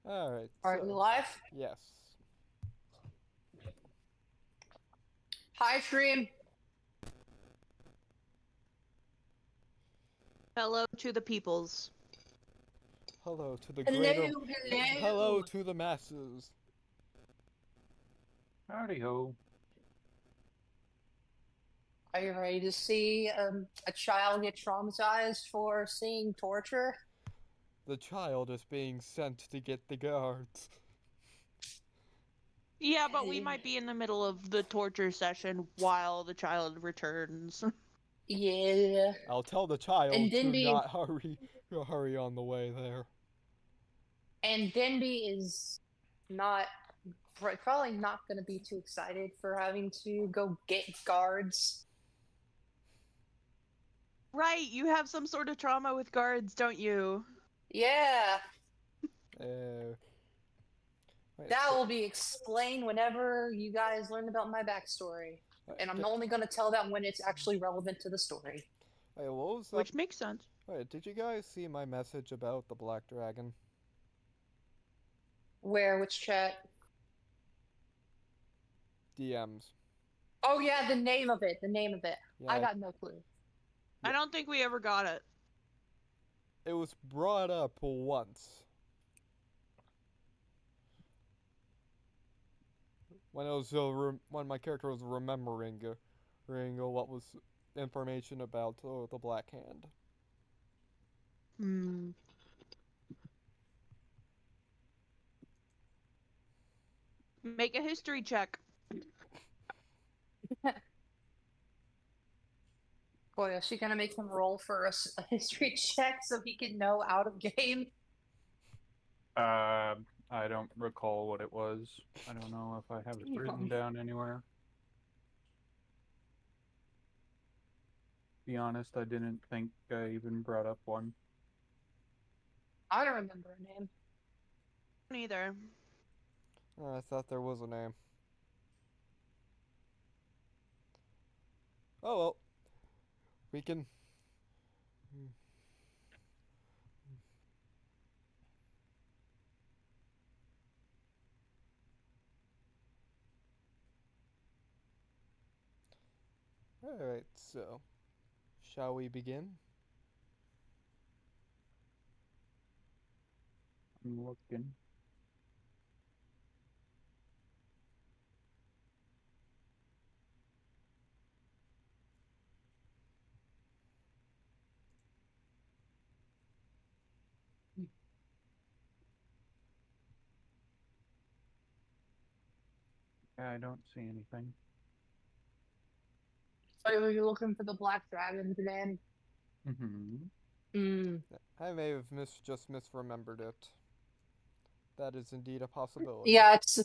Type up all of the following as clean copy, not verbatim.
Alright, Are we so, live? yes. Hi, stream. Hello to the peoples. Hello to the greater. Hello, Hello hello. to the masses. Howdy ho. Are you ready to see a child get traumatized for seeing torture? The child is being sent to get the guards. Yeah, but we might be in the middle of the torture session while the child returns. Yeah. I'll tell the And child to Denby not hurry on the way there. and Denby is not probably not going to be too excited for having to go get guards. Right, you have some sort of trauma with guards, don't you? Yeah, Wait, that will be explained whenever you guys learn about my backstory. And I'm only going to tell that when it's actually relevant to the story. Wait, what was that? Which makes sense. Wait, did you guys see my message about the Black Dragon? Where? Which chat? DMs. Oh yeah, the name of it. The name of it. Yeah, I got no clue. I don't think we ever got it. it was brought up once. When it was when my character was remembering what was information about the Black Hand. Hmm. Make a history check. Boy, is she gonna make him roll for a history check so he can know out of game? I don't recall what it was. I don't know if I have it written down anywhere. Be honest, I didn't think I even brought up one. I don't remember her name. Neither. I thought there was a name. Oh well. We can. Alright, so. Shall we begin? I'm looking. Yeah, I don't see anything. So you're looking for the Black Dragon's name? Mm-hmm. I may have just misremembered it. That is indeed a possibility. Yeah, it's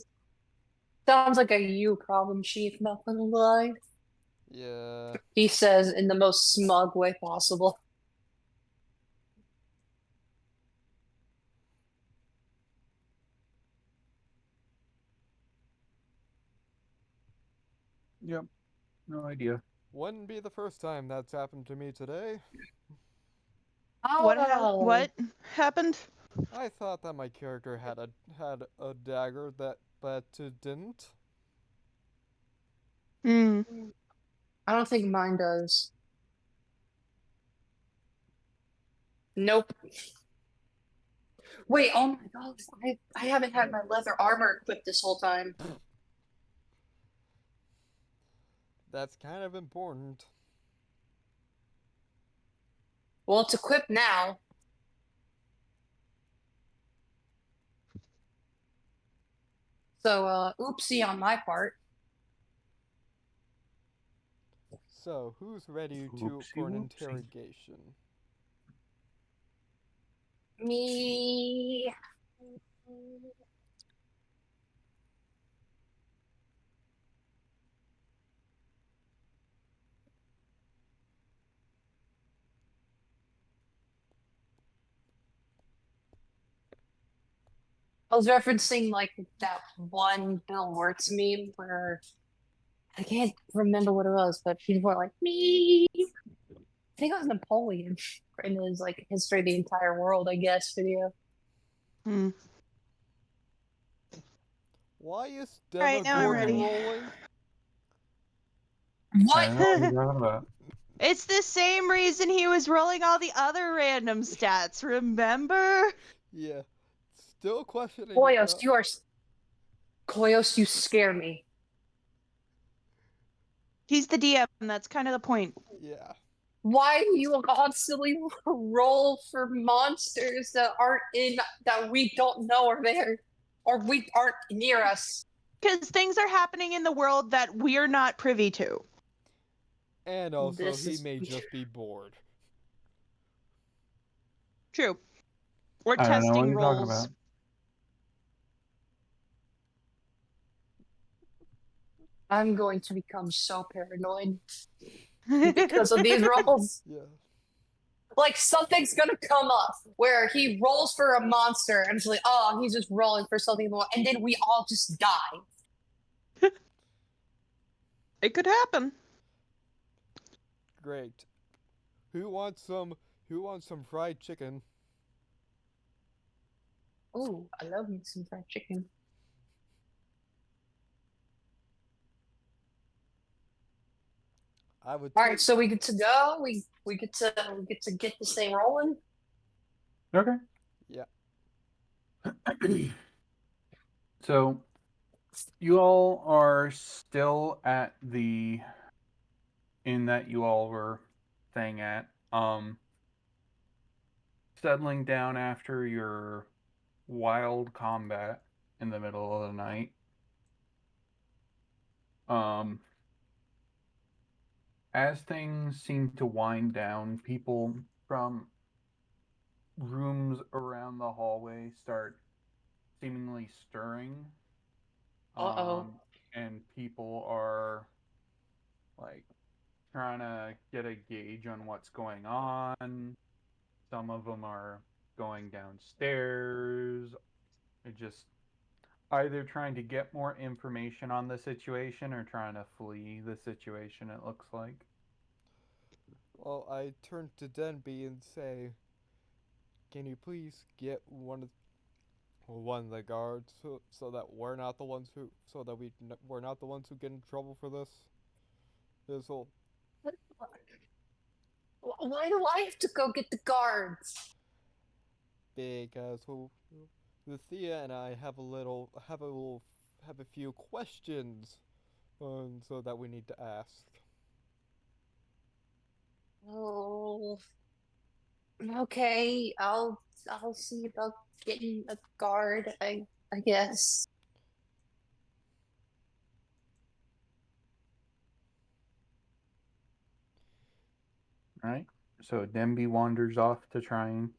sounds like a you problem, Chief. Not gonna lie. Yeah. He says in the most smug way possible. Yep. No idea. Wouldn't be the first time that's happened to me today. Oh, What happened? I thought that my character had a dagger but it didn't. Hmm. I don't think mine does. Nope. Wait, oh my god, I haven't had my leather armor equipped this whole time. That's kind of important. Well, it's equipped now. So, oopsie on my part. So, who's ready Oopsie for an whoopsie. interrogation? Me. I was referencing like that one Bill Wirtz meme where I can't remember what it was, but people were like me. I think it was Napoleon in his like history of the entire world, I guess, video. Hmm. Why is Alright, now I'm Demogorgon ready. rolling? I What? don't know what you're talking about. It's the same reason he was rolling all the other random stats, remember? Yeah. Still questioning it, Koyos, though. Koyos, you scare me. He's the DM, that's kind of the point. Yeah. Why do you constantly roll for monsters that we don't know are there, or we aren't near us? Because things are happening in the world that we're not privy to. And also, This he is may weird. just be bored. True. We're I don't know what testing you're talking rolls. about. I'm going to become so paranoid because of these rolls. Yeah. Like something's gonna come up where he rolls for a monster and it's like, oh, he's just rolling for something more, and then we all just die. It could happen. Great. Who wants some fried chicken? Ooh, I love me some fried chicken. I would All take right, so we get to go. We get to get this thing rolling. Okay. Yeah. So, you all are still at the inn that you all were staying at. Settling down after your wild combat in the middle of the night. Um, as things seem to wind down, people from rooms around the hallway start seemingly stirring. Uh-oh. And people are like trying to get a gauge on what's going on. Some of them are going downstairs. They're just either trying to get more information on the situation or trying to flee the situation, it looks like. Well, I turn to Denby and say, "Can you please get one of the guards so that we're not the ones who get in trouble for this? This whole Why do I have to go get the guards? because the Thea and I have a few questions, so that we need to ask." Oh, okay. I'll see about getting a guard. I guess. Right? So Demby wanders off to try and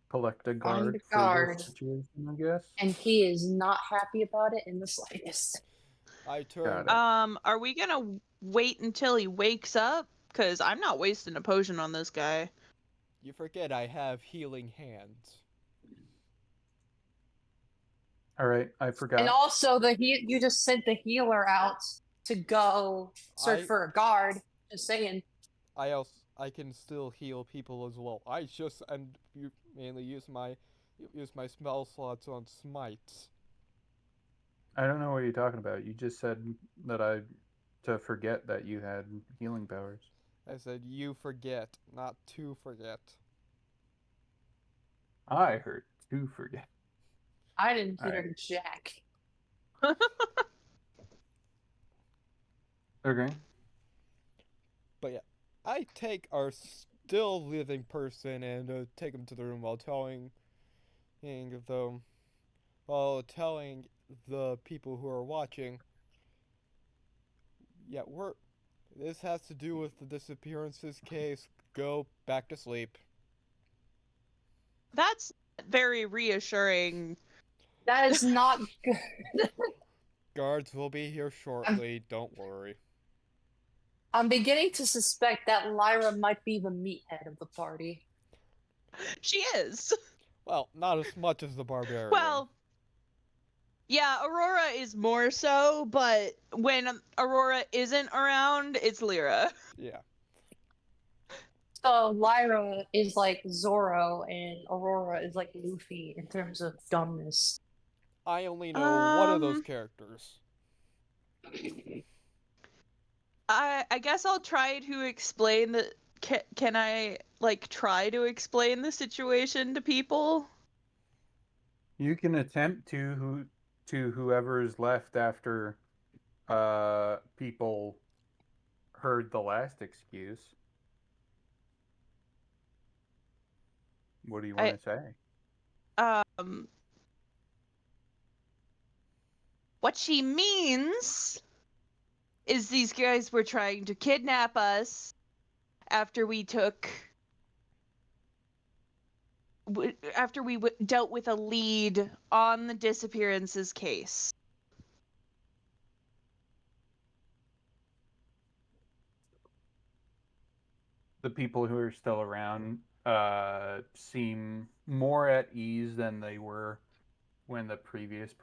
collect a Find guard a for guard, this situation, I guess. and he is not happy about it in the slightest. I Got turn. it. Are we gonna wait until he wakes up? Because I'm not wasting a potion on this guy. You forget I have healing hands. All right, I And forgot. also, you just sent the healer out to go search I for a guard. Just saying. I can still heal people as well. I just and you mainly use my spell slots on smites. I don't know what you're talking about. You just said that to forget that you had healing powers. I said you forget, not to forget. I heard to forget. I didn't All hear right. jack. Okay. But yeah, I take our still living person and take him to the room them while telling the people who are watching. Yeah, this has to do with the disappearances case. Go back to sleep. That's very reassuring. That is not good. Guards will be here shortly. Don't worry. I'm beginning to suspect that Lyra might be the meathead of the party. She is. Well, not as much as the barbarian. Well, yeah, Aurora is more so, but when Aurora isn't around, it's Lyra. Yeah. So Lyra is like Zoro and Aurora is like Luffy in terms of dumbness. I only know one of those Um, characters. I guess I'll try to explain the. Can I like try to explain the situation to people? You can attempt to whoever's left after people heard the last excuse. What do you want I to say? um what she means is these guys were trying to kidnap us after we took after we dealt with a lead on the disappearances case. The people who are still around seem more at ease than they were when the previous.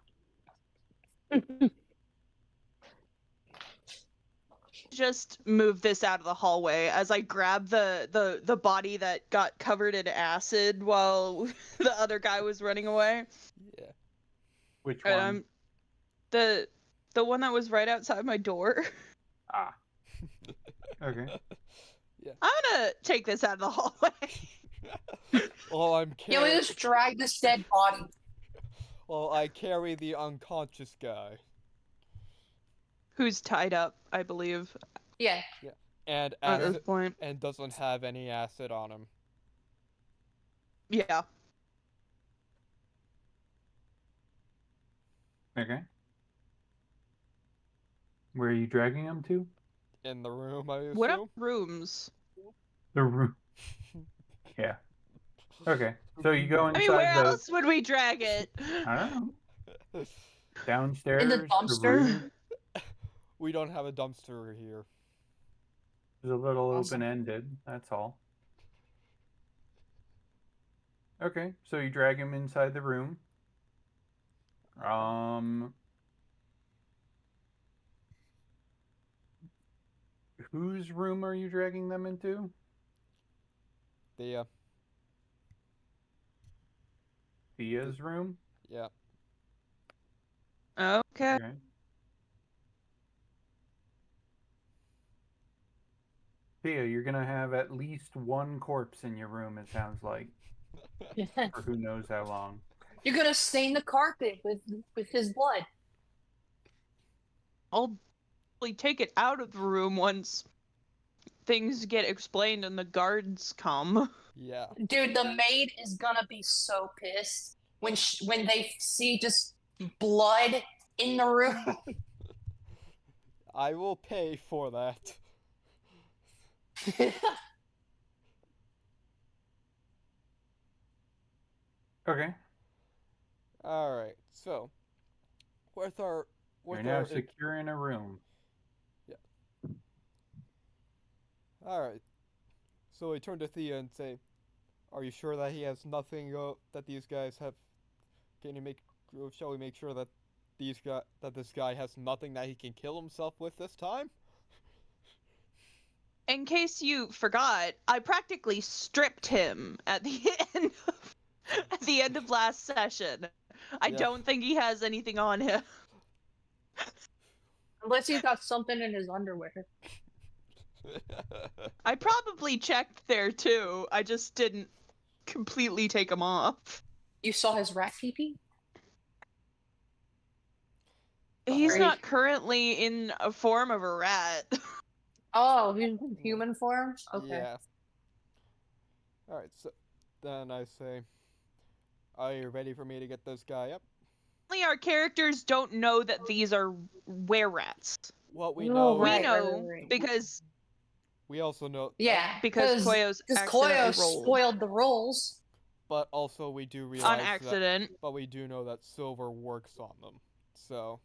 Just move this out of the hallway as I grab the body that got covered in acid while the other guy was running away. Yeah. Which And one? the one that was right outside my door. Ah, okay. I'm gonna take this out of the hallway. Well, I'm Yeah, we carrying. just drag this dead body. Well, I carry the unconscious guy. Who's tied up, I believe, Yeah. And at this acid, point. and doesn't have any acid on him. Yeah. Okay. Where are you dragging him to? In the room, I What up assume. rooms? The room. Yeah. Okay. So you go I mean, where inside the. else would we drag it? I don't know. In the Downstairs, the dumpster. room We don't have a dumpster here. is a little Awesome. open-ended. That's all. Okay. So you drag him inside the room. Whose room are you dragging them into? The Thea's room? yeah. Okay. Okay. Thea, you're gonna have at least one corpse in your room, it sounds like, for who knows how long. You're gonna stain the carpet with his blood. I'll probably take it out of the room once things get explained and the guards come. Yeah. Dude, the maid is gonna be so pissed when they see just blood in the room. I will pay for that. Okay. Alright, so with our You're with now our secure in a room. alright. So we turn to Thea and say, "Are you sure that he has nothing that these guys have? Can you make? Shall we make sure that this guy has nothing that he can kill himself with this time?" In case you forgot, I practically stripped him at the at the end of last session. I Yeah. don't think he has anything on him. Unless he's got something in his underwear. I probably checked there too. I just didn't completely take him off. You saw his rat pee-pee? He's Sorry. not currently in a form of a rat. Oh, he's in human form? Okay. Yeah. Alright, so then I say, "Are you ready for me to get this guy up?" Only our characters don't know that these are were-rats. What we Oh, know We right, know right. because we also know Yeah, because Koyo's accidentally Koyo rolled spoiled the rolls. but also we do realize on that accident. but we do know that silver works on them. So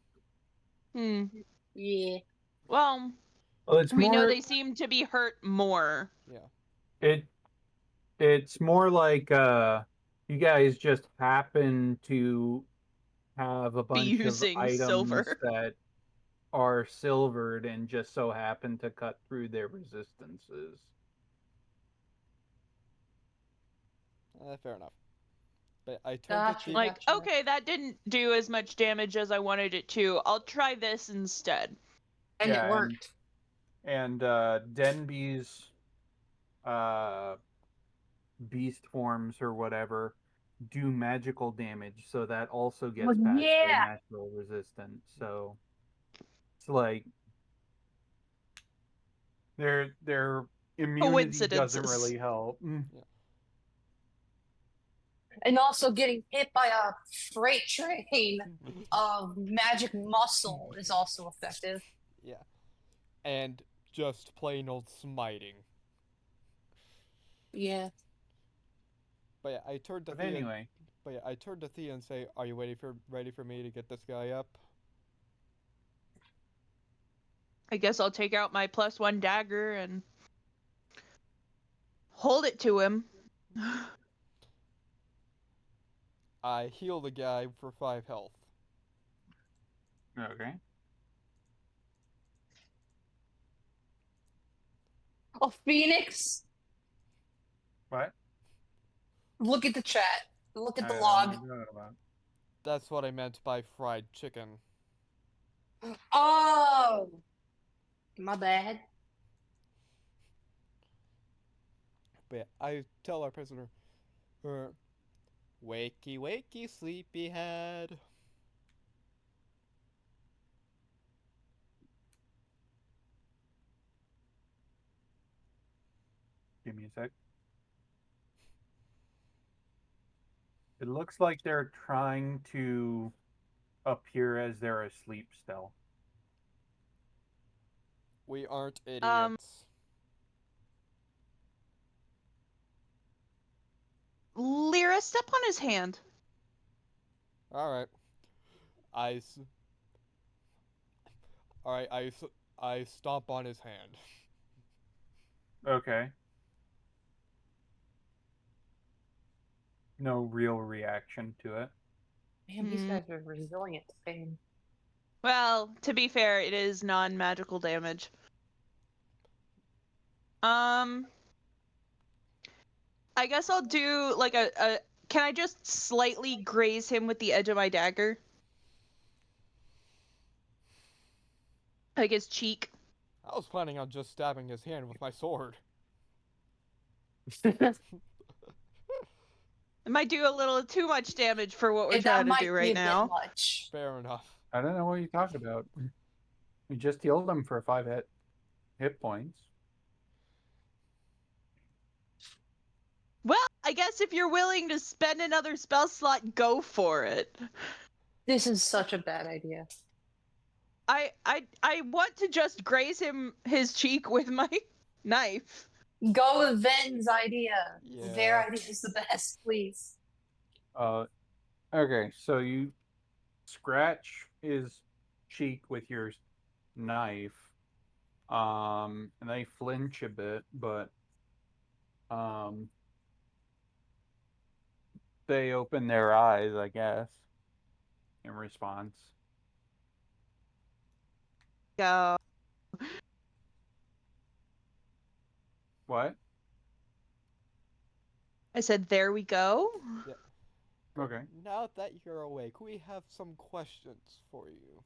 Yeah. Well, Well, it's we know more. they seem to be hurt more. yeah. It's more like you guys just happen to have a Be bunch of using items silver. that are silvered and just so happen to cut through their resistances. Fair enough. But I turned Gotcha. to Like, Gotcha. okay, that didn't do as much damage as I wanted it to. I'll try this instead. And it Yeah, worked. and Denby's beast forms or whatever do magical damage, so that also Well, gets past the yeah. natural resistance. So it's like their immunity doesn't Coincidences. really help. And also getting hit by a freight train the of magic muscle is also effective. yeah, and just plain old smiting. Yeah. But yeah, I turned to But Thea. anyway, But yeah, I turned to Thea and say, "Are you ready for me to get this guy up?" I guess I'll take out my +1 dagger and hold it to him. I heal the guy for 5 health. okay. Oh, Phoenix, What? look at the chat. Look at I the don't know what log. you're talking about. That's what I meant by fried chicken. Oh, my bad. But yeah, I tell our prisoner, "Wakey, wakey, sleepyhead." Give me a sec. It looks like they're trying to appear as they're asleep still. We aren't Um, idiots. Lyra, step on his hand. All right. I. s- All right. I stomp on his hand. Okay. No real reaction to it. Man, these guys are resilient to pain. Well, to be fair, it is non-magical damage. I guess I'll do like a. Can I just slightly graze him with the edge of my dagger? Like his cheek. I was planning on just stabbing his hand with my sword. It might do a little too much damage for what we're And that trying to might do be right a bit now. much. Fair enough. I don't know what you're talking about. You just healed them for 5 hit points. Well, I guess if you're willing to spend another spell slot, go for it. This is such a bad idea. I want to just graze his cheek with my knife. Go with Ven's idea. Yeah. Their idea is the best, please. Okay, so you scratch his cheek with your knife. And they flinch a bit, but they open their eyes, I guess, in response. Go. What? I said, there we go. Yeah. Okay. Now that you're awake, we have some questions for you.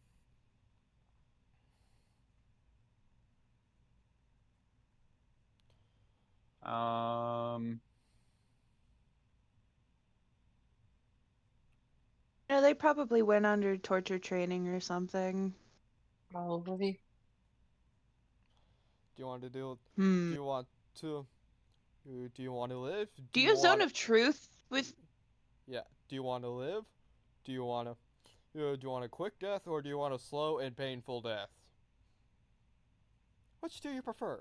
No, they probably went under torture training or something. Probably. Do you want to do? Hmm. Do you want to? Do you want to live? Do you have Zone of Truth with? Yeah. Do you want to live? Do you want to? Do you want a quick death or do you want a slow and painful death? Which do you prefer?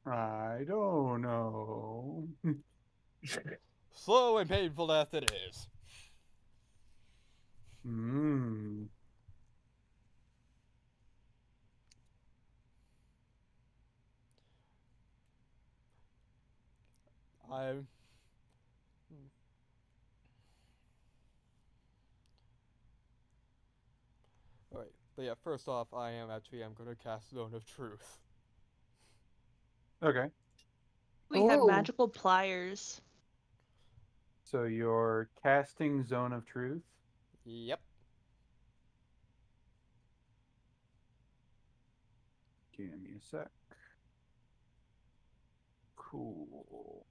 I don't know. Slow and painful death it is. I. Alright, but yeah, first off, I'm gonna cast Zone of Truth. Okay. We have Ooh. magical pliers. So you're casting Zone of Truth. Yep. Give me a sec. Cool.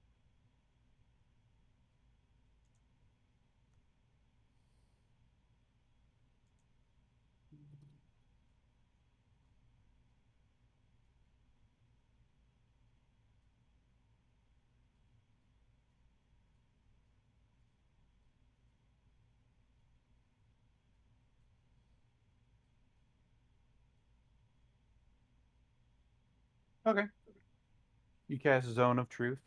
Okay. You cast Zone of Truth.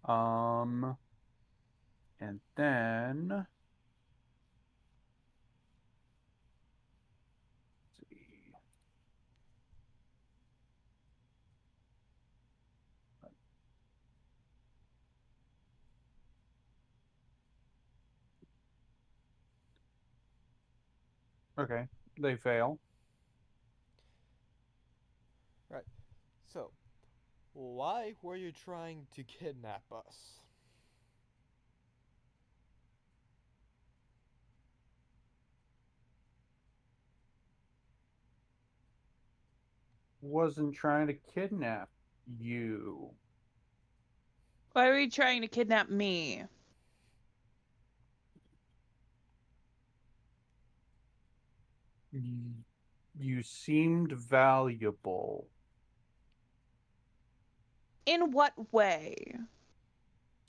And then let's see. Okay. They fail. Right. So, why were you trying to kidnap us? Wasn't trying to kidnap you. Why are you trying to kidnap me? You seemed valuable. In what way?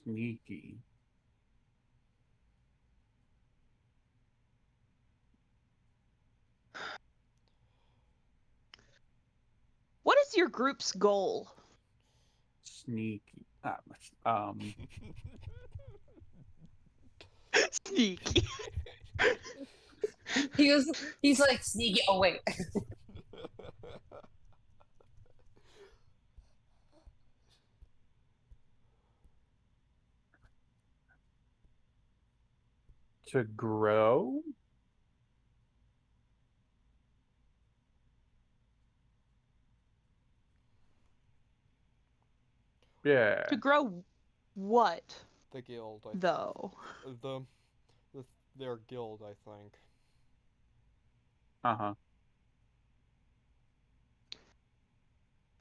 Sneaky. What is your group's goal? Sneaky. Sneaky. He's like sneaky. Oh wait. To grow? Yeah. To grow what, The guild, though? the, their guild, I think. Uh-huh.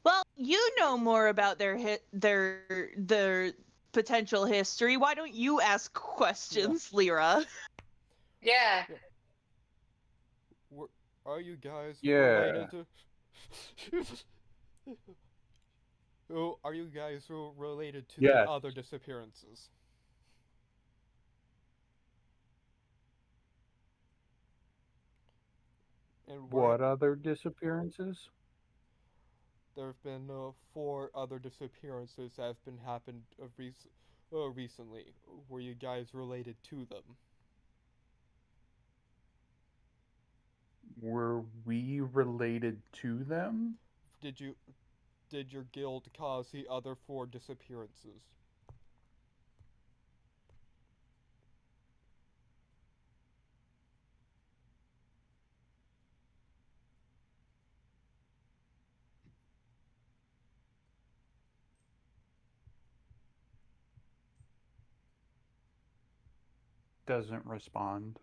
Well, you know more about their potential history. Why don't you ask questions, Lyra? Yeah. Were, are you guys Yeah. related to? Oh, are you guys related to the Yes. other disappearances? And What other disappearances? there have been 4 other disappearances that have been happened recently. Were you guys related to them? Were we related to them? Did you did your guild cause the other 4 disappearances? Doesn't respond.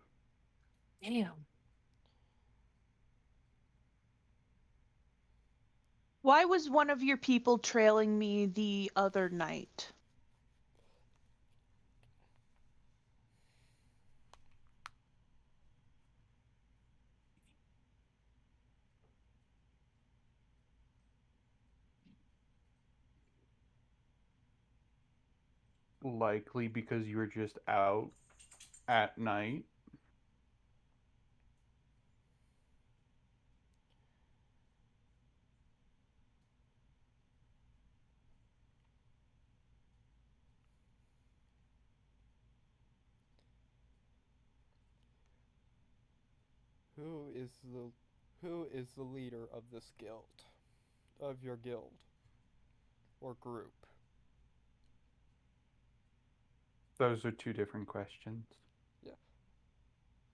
Damn. Why was one of your people trailing me the other night? Likely because you were just out at night. Who is the who is the leader of this guild? Of your guild or group? Those are 2 different questions. Yeah.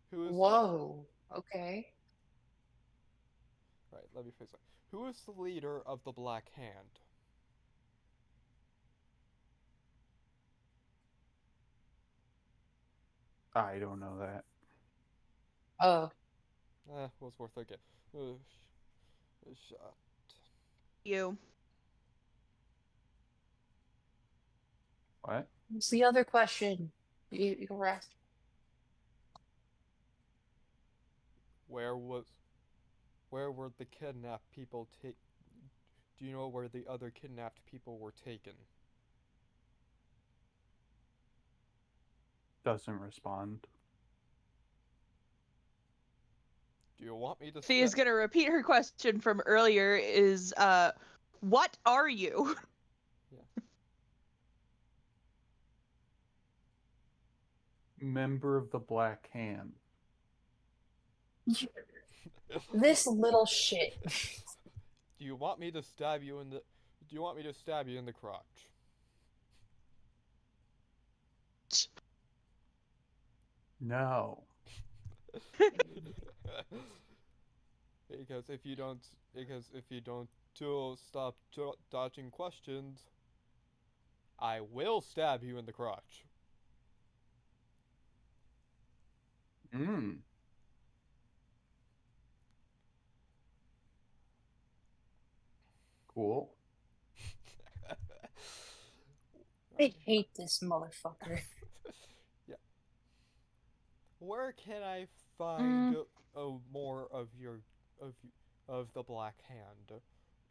Who is Whoa. Okay. Right, let me fix that. Who is the leader of the Black Hand? I don't know that. Oh. Was worth a guess. Shot. You. What? What's the other question? You were asked. Where was where were the kidnapped people take? Do you know where the other kidnapped people were taken? Doesn't respond. Do you want me to Thea's step? gonna repeat her question from earlier is what are you? Member of the Black Hand. This little shit. Do you want me to stab you in the? Do you want me to stab you in the crotch? No. Because if you don't stop dodging questions, I will stab you in the crotch. Mm. Cool. I hate this motherfucker. Yeah. Where can I find more of of of the Black Hand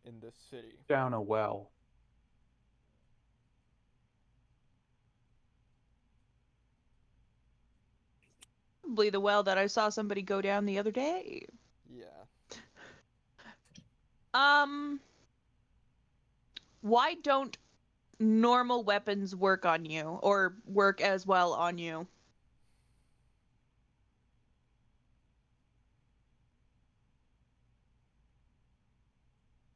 in this city? Down a well. Probably the well that I saw somebody go down the other day. Yeah. Why don't normal weapons work on you or work as well on you?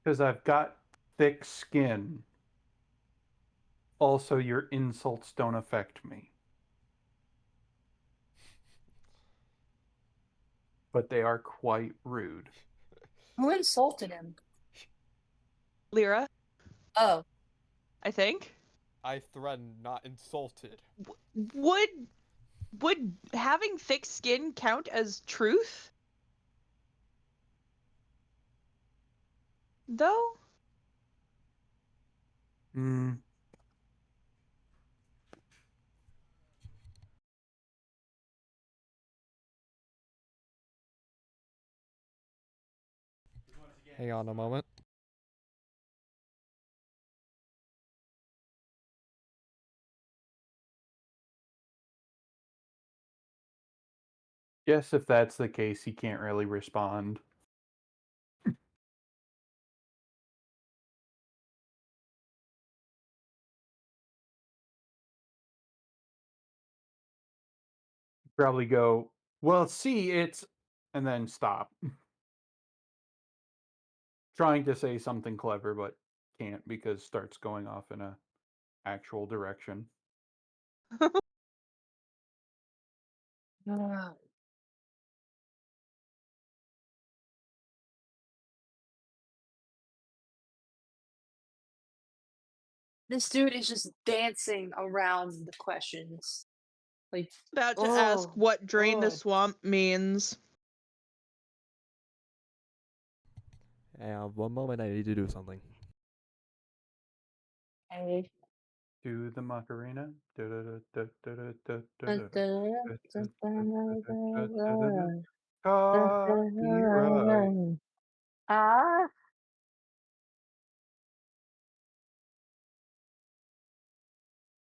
Because I've got thick skin. Also, your insults don't affect me. But they are quite rude. Who insulted him? Lyra, Oh. I think. I threatened, not insulted. Would having thick skin count as truth? Though? Hmm. Hang on a moment. Guess if that's the case, he can't really respond. Probably go, well, see, it's, and then stop. Trying to say something clever, but can't because starts going off in a actual direction. Ah. This dude is just dancing around the questions. Like, About to ask oh, what drain the oh. swamp means. And one moment, I need to do something. Hey. Do the Macarena. Copyright. Ah.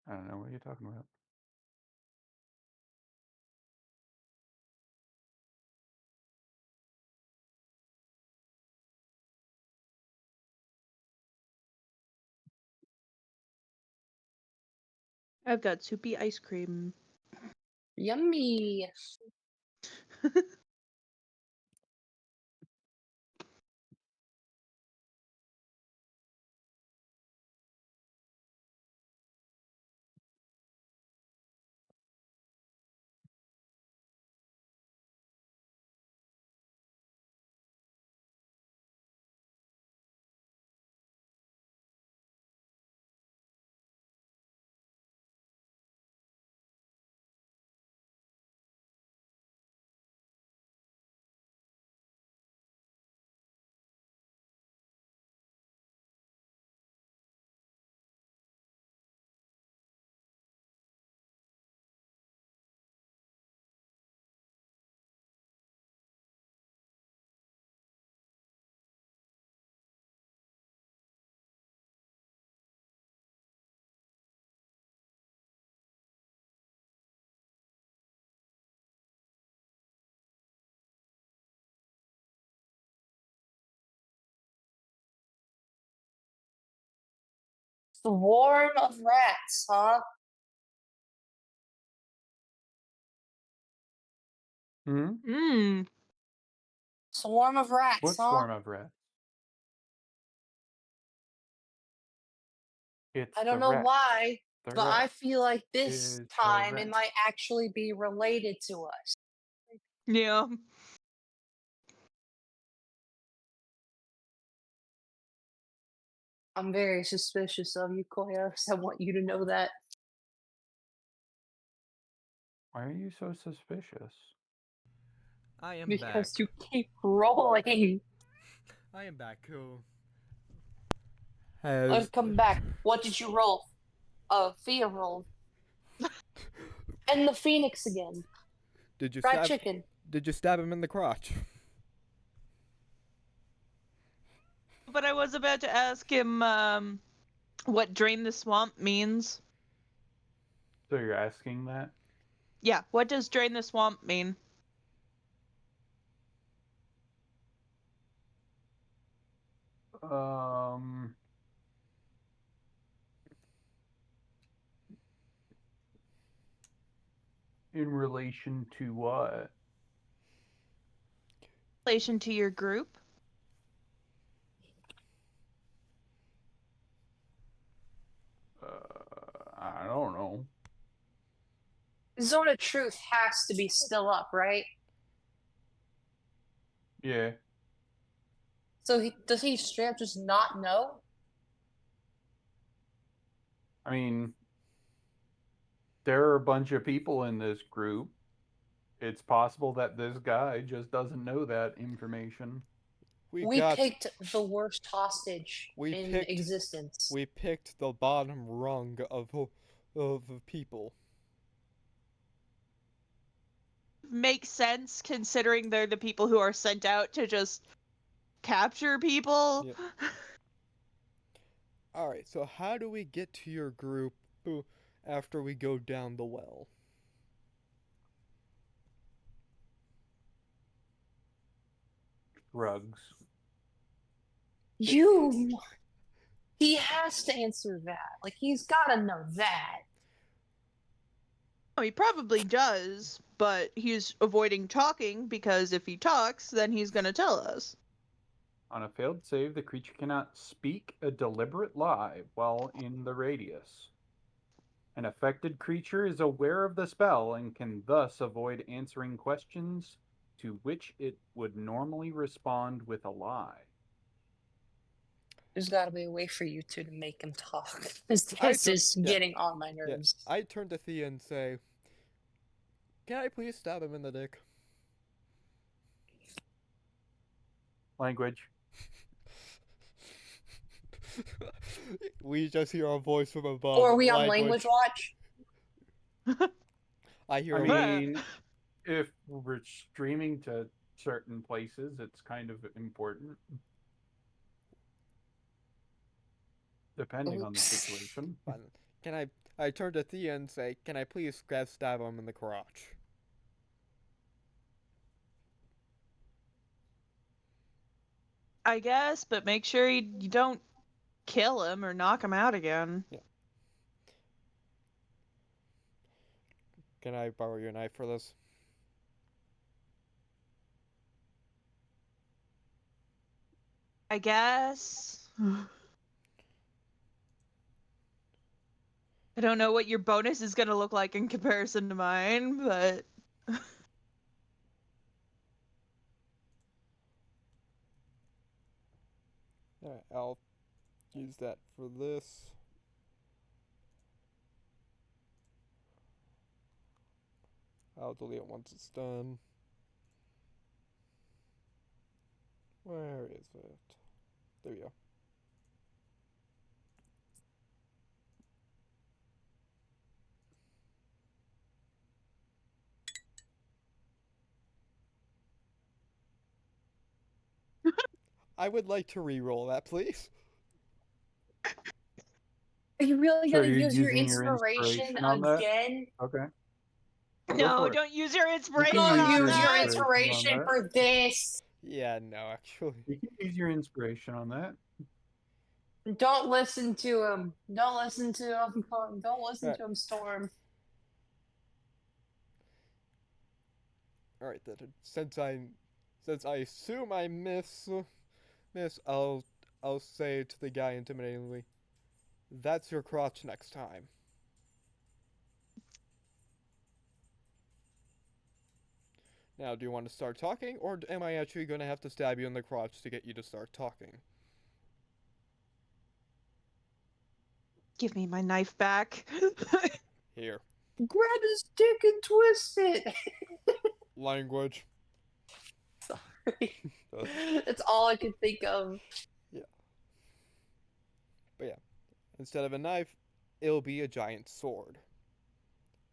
I don't know what you're talking about. I've got soupy ice cream. Yummy. Swarm of rats, huh? Hmm? Mm. Swarm of rats, What huh? swarm of rats? It's I the don't know rat. why, The but I rat feel like this is the time it rat. might actually be related to us. Yeah. I'm very suspicious of you, Koyos. I want you to know that. Why are you so suspicious? I am Because back. you keep rolling. I am back. Who Let's has? come back. What did you roll? Fia rolled. And the phoenix again. Did you Fried stab? chicken. Did you stab him in the crotch? But I was about to ask him what drain the swamp means. So you're asking that? Yeah, what does drain the swamp mean? Um, in relation to what? Relation to your group? I don't know. Zone of Truth has to be still up, right? Yeah. So does he straight up just not know? I mean, there are a bunch of people in this group. It's possible that this guy just doesn't know that information. We picked the worst hostage We in picked- existence. We picked the bottom rung of people. Makes sense considering they're the people who are sent out to just capture people. Yep. All right. So how do we get to your group after we go down the well? Drugs. You. He has to answer that. Like, he's gotta know that. Oh, he probably does, but he's avoiding talking because if he talks, then he's gonna tell us. On a failed save, the creature cannot speak a deliberate lie while in the radius. An affected creature is aware of the spell and can thus avoid answering questions to which it would normally respond with a lie. There's gotta be a way for you two to make him talk. This tur- is yeah. getting on my nerves. I turn to Thea and say, "Can I please stab him in the dick?" Language. We just hear a voice from above. Or are we on language watch? I hear. I A mean, if we're streaming to certain places, it's kind of important. Depending on the Oops. situation. Fine. Can I turn to Thea and say, "Can I please stab him in the crotch?" I guess, but make sure you don't kill him or knock him out again. Yeah. Can I borrow your knife for this? I guess. I don't know what your bonus is gonna look like in comparison to mine, but Alright, I'll use that for this. I'll delete it once it's done. Where is it? There we go. I would like to re-roll that, please. Are you really So gonna you're use your using your inspiration inspiration on that? again? Okay. no, for it. don't use your inspiration Don't on use your that. inspiration on that. for this. Yeah, no, actually. You can use your inspiration on that. Don't listen to him. Don't listen to him. Don't listen Alright. to him, Storm. All right, then. Since I assume I miss, I'll say to the guy intimidatingly, "That's your crotch next time." Now, do you want to start talking, or am I actually going to have to stab you in the crotch to get you to start talking? Give me my knife back. Here, Grab his dick and twist it. language. Sorry. That's all I could think of. But yeah, instead of a knife, it'll be a giant sword.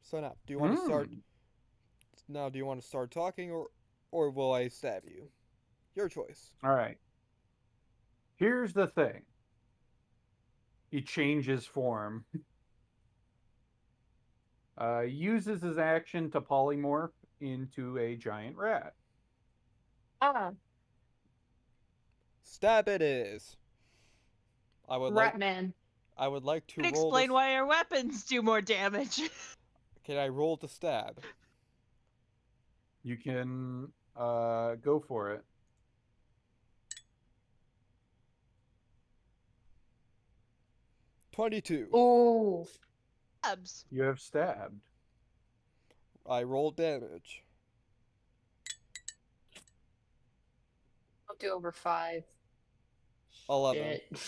So now, do you want to start? Now, do you want to start talking, or will I stab you? Your choice. All right. Here's the thing. He changes form. Uses his action to polymorph into a giant rat. Ah, Stab it is. I would like. Ratman. I would like to Can roll. explain why our weapons do more damage. Can I roll to stab? You can go for it. $22. Ooh. Stabs. You have stabbed. I roll damage. I'll do over 5. 11. Shit.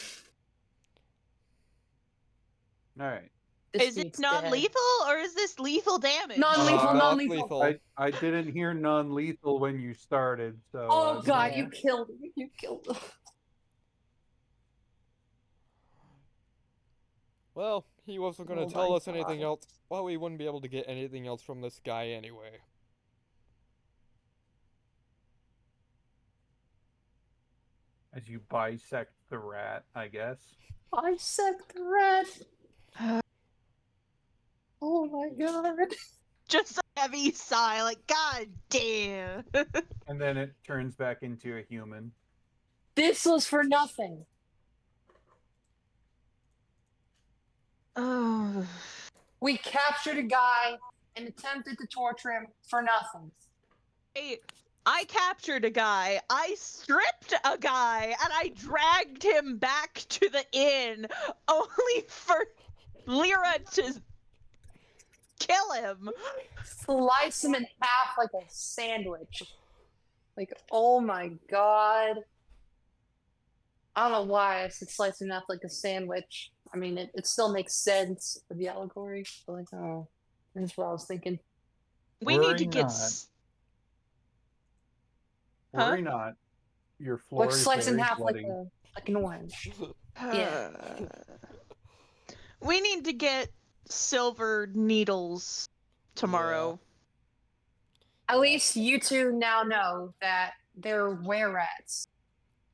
All right. This Is it dude's non-lethal or is this lethal damage? Non-lethal, Uh, non-lethal. I didn't hear non-lethal when you started, so. Oh god, Yeah. you killed him. You killed him. Well, he wasn't going Oh to tell my us anything God. else. Well, we wouldn't be able to get anything else from this guy anyway. As you bisect the rat, I guess. Bisect the rat. Oh my god. Just a heavy sigh, like, god damn. And then it turns back into a human. This was for nothing. Oh. We captured a guy and attempted to torture him for nothing. I captured a guy, I stripped a guy, and I dragged him back to the inn, only for Lyra to kill him. Slice him in half like a sandwich. Like, oh my god. I don't know why I said slice him in half like a sandwich. I mean, it still makes sense for the allegory. But like, oh, that's what I was thinking. We need to Worry get. not. Huh? Worry not. Your floor Like is slice in very half bloody. like an orange. Yeah. We need to get silver needles tomorrow. At least you two now know that they're were-rats.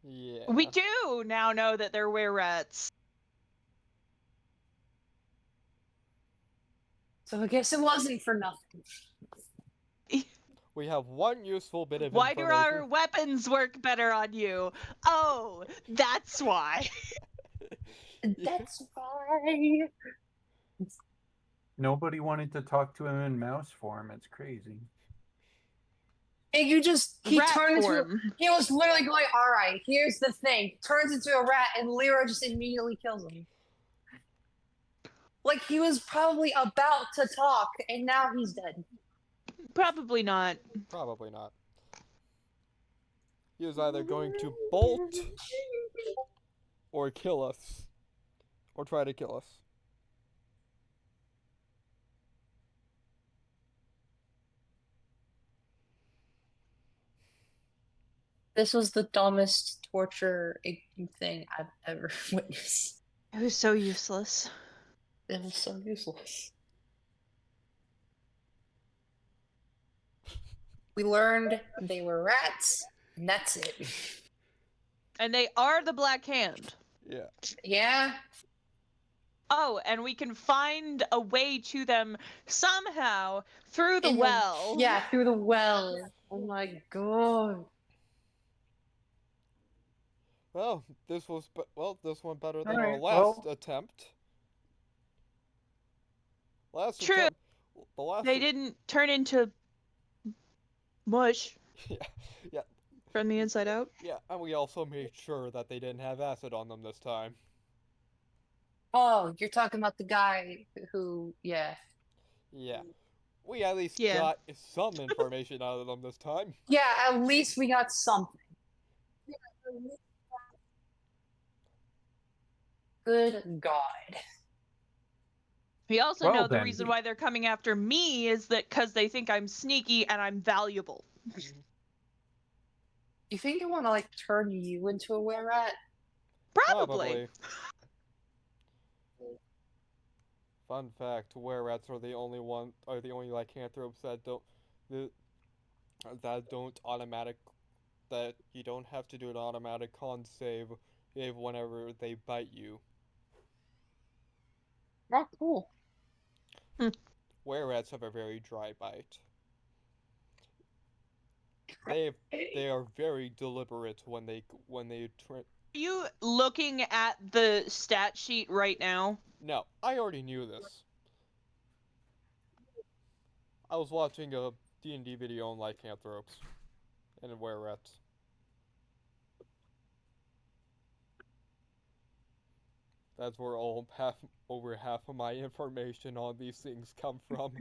Yeah. We do now know that they're were-rats. So I guess it wasn't for nothing. We have one useful bit of Why do information. our weapons work better on you? Oh, that's why. That's why. Nobody wanted to talk to him in mouse form. It's crazy. And he Rat turned into form. he was literally going, alright, here's the thing. Turns into a rat and Lyra just immediately kills him. Like he was probably about to talk and now he's dead. Probably not. Probably not. He was either going to bolt or kill us. Or try to kill us. This was the dumbest torture thing I've ever witnessed. It was so useless. It was so useless. We learned they were rats, and that's it. And they are the Black Hand. Yeah. Yeah? Oh, and we can find a way to them somehow through the In the- well. Yeah, through the well. Oh my god. Well, this one better than our Alright, last well, attempt. Last True. attempt, the last. They didn't turn into mush Yeah, yeah, from the inside out. yeah, and we also made sure that they didn't have acid on them this time. Oh, you're talking about the guy who, yeah. Yeah, we at least Yeah. got some information out of them this time. Yeah, at least we got something. Good God. We also well know the then. reason why they're coming after me is that because they think I'm sneaky and I'm valuable. You think they want to like turn you into a were rat? Probably. Fun fact: were rats are the only lycanthropes that don't automatic that you don't have to do an automatic con save if whenever they bite you. Oh, cool. Were rats have a very dry bite. They are very deliberate Are you looking at the stat sheet right now? No, I already knew this. I was watching a D&D video on lycanthropes and were rats. That's where over half of my information on these things come from.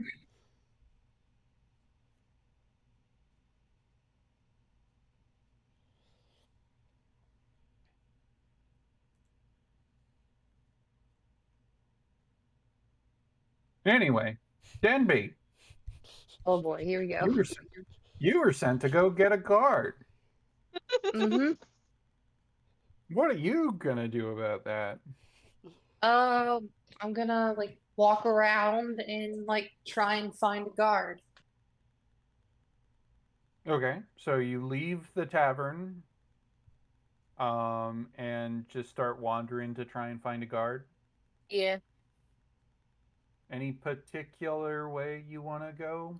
Anyway, Denby, Oh boy, here we go. you were sent to go get a guard. Mm-hmm. What are you gonna do about that? I'm gonna like walk around and like try and find a guard. Okay, so you leave the tavern, and just start wandering to try and find a guard. Yeah. Any particular way you want to go?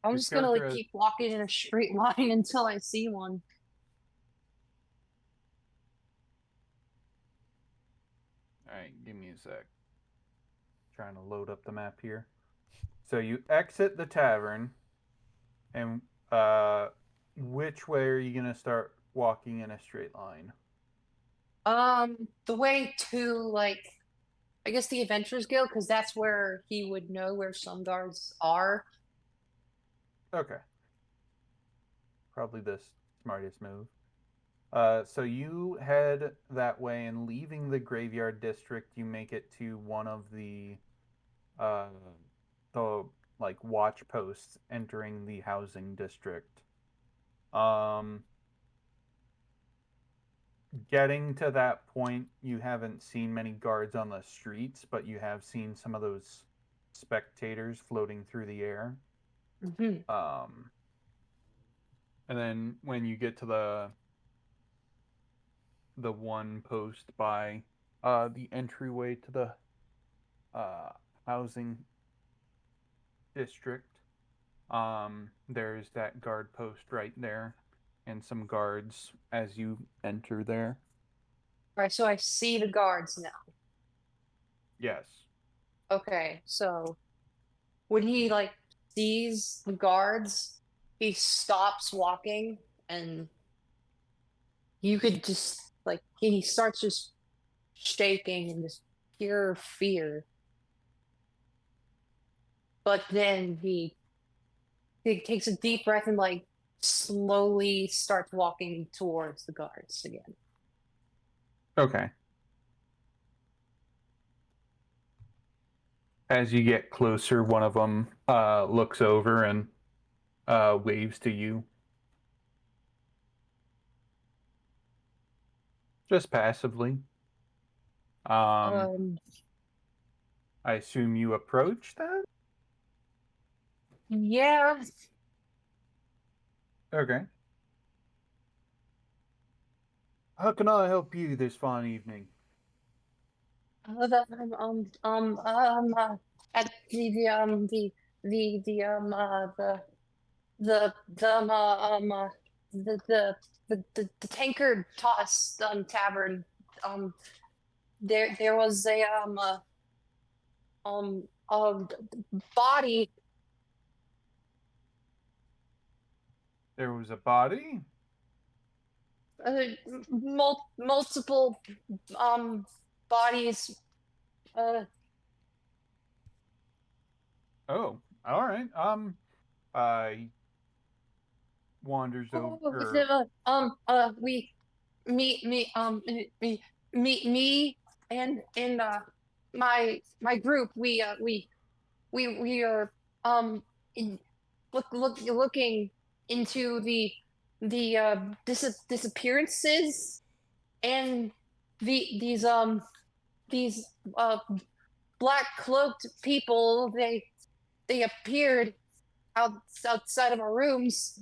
I'm Your just gonna like character has... keep walking in a straight line until I see one. All right, give me a sec. Trying to load up the map here. So you exit the tavern, and which way are you gonna start walking in a straight line? The way to like, I guess the Adventurers Guild, because that's where he would know where some guards are. Okay, probably the smartest move. So you head that way, and leaving the graveyard district, you make it to one of uh, the like watch posts entering the housing district. Um, Getting to that point, you haven't seen many guards on the streets, but you have seen some of those spectators floating through the air. Mm-hmm. And then when you get to the one post by the entryway to the housing district, there's that guard post right there, and some guards as you enter there. Right, so I see the guards now. Yes. Okay, so when he like sees the guards, he stops walking and you could just like he starts just shaking in this pure fear. But then he takes a deep breath and like slowly starts walking towards the guards again. Okay. As you get closer, one of them looks over and waves to you. Just passively. Um, I assume you approach that? yeah. Okay. How can I help you this fine evening? The, at the the tankard toss tavern. There was a body. There was a body? Multiple bodies. Oh, all right. I wanders over. We me me and my group. We are in, looking into the disappearances and these black cloaked people. They appeared outside of our rooms,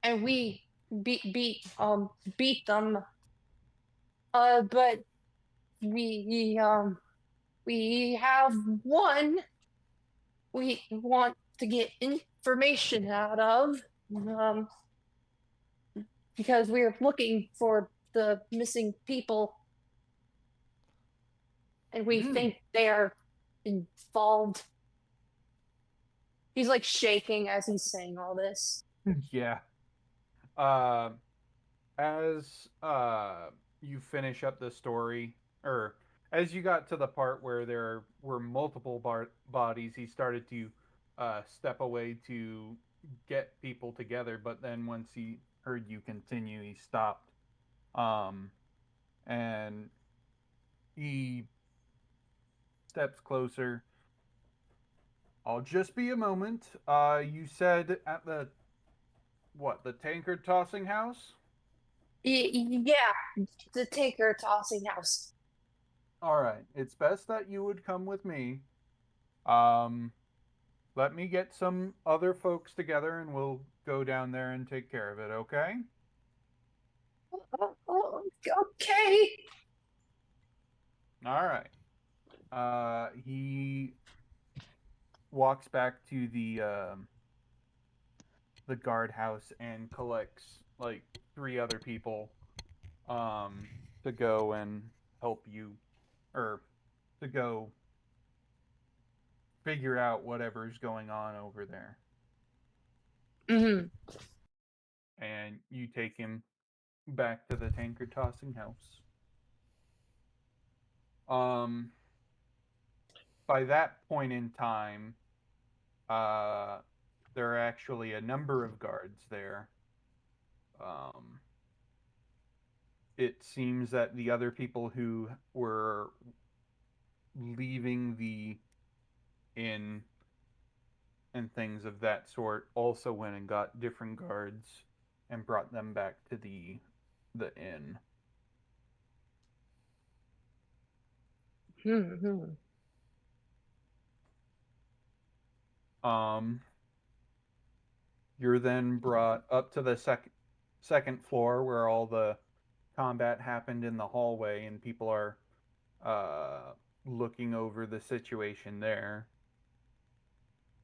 and we beat them. But we have one we want to get information out of, um because we're looking for the missing people, and we think they are involved. He's like shaking as he's saying all this. Yeah. As you finish up the story, or as you got to the part where there were multiple bodies, he started to step away to get people together. But then once he heard you continue, he stopped. And he steps closer. I'll just be a moment. You said at the tankard tossing house? Yeah, the taker tossing house. All right. It's best that you would come with me. Um, let me get some other folks together and we'll go down there and take care of it, okay? Okay. All right. He walks back to the guardhouse and collects like 3 other people to go and help you, or to go figure out whatever's going on over there. Mm-hmm. And you take him back to the tanker tossing house. By that point in time, there are actually a number of guards there. It seems that the other people who were leaving the inn and things of that sort also went and got different guards and brought them back to the inn. Mm-hmm. You're then brought up to the second floor where all the combat happened in the hallway, and people are looking over the situation there.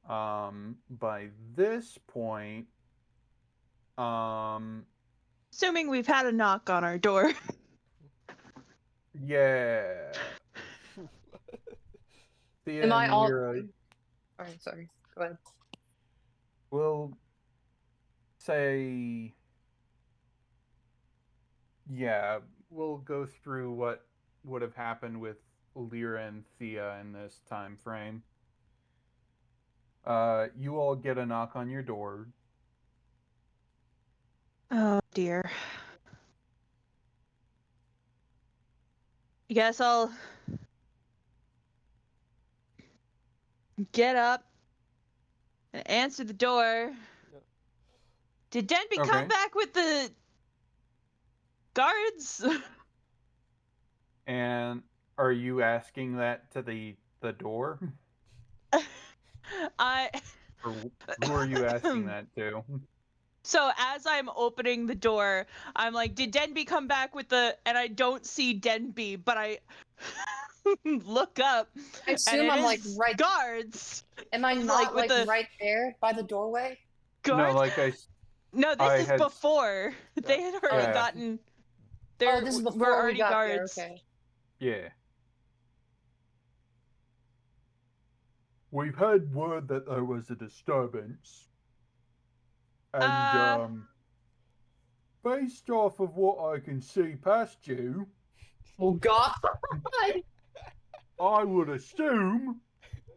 By this point, Assuming we've had a knock on our door. yeah. Thea Am I and all? Lyra Sorry. Go ahead. will say, yeah, we'll go through what would have happened with Lyra and Thea in this time frame. You all get a knock on your door. Oh dear. I guess I'll get up and answer the door. Yep. Did Denby come Okay. back with the guards? And are you asking that to the door? I Or who are you asking that to? So as I'm opening the door, I'm like, did Denby come back with the, and I don't see Denby, but I look up I and assume it I'm like is right. guards. Am I Like, not with like the right there by the doorway? No, guards. like No, this I is had- before. They had already Yeah. gotten. Oh, There this is were before we already got there. guards. Okay. Yeah. We've had word that there was a disturbance. And, based off of what I can see past you, Oh God. I would assume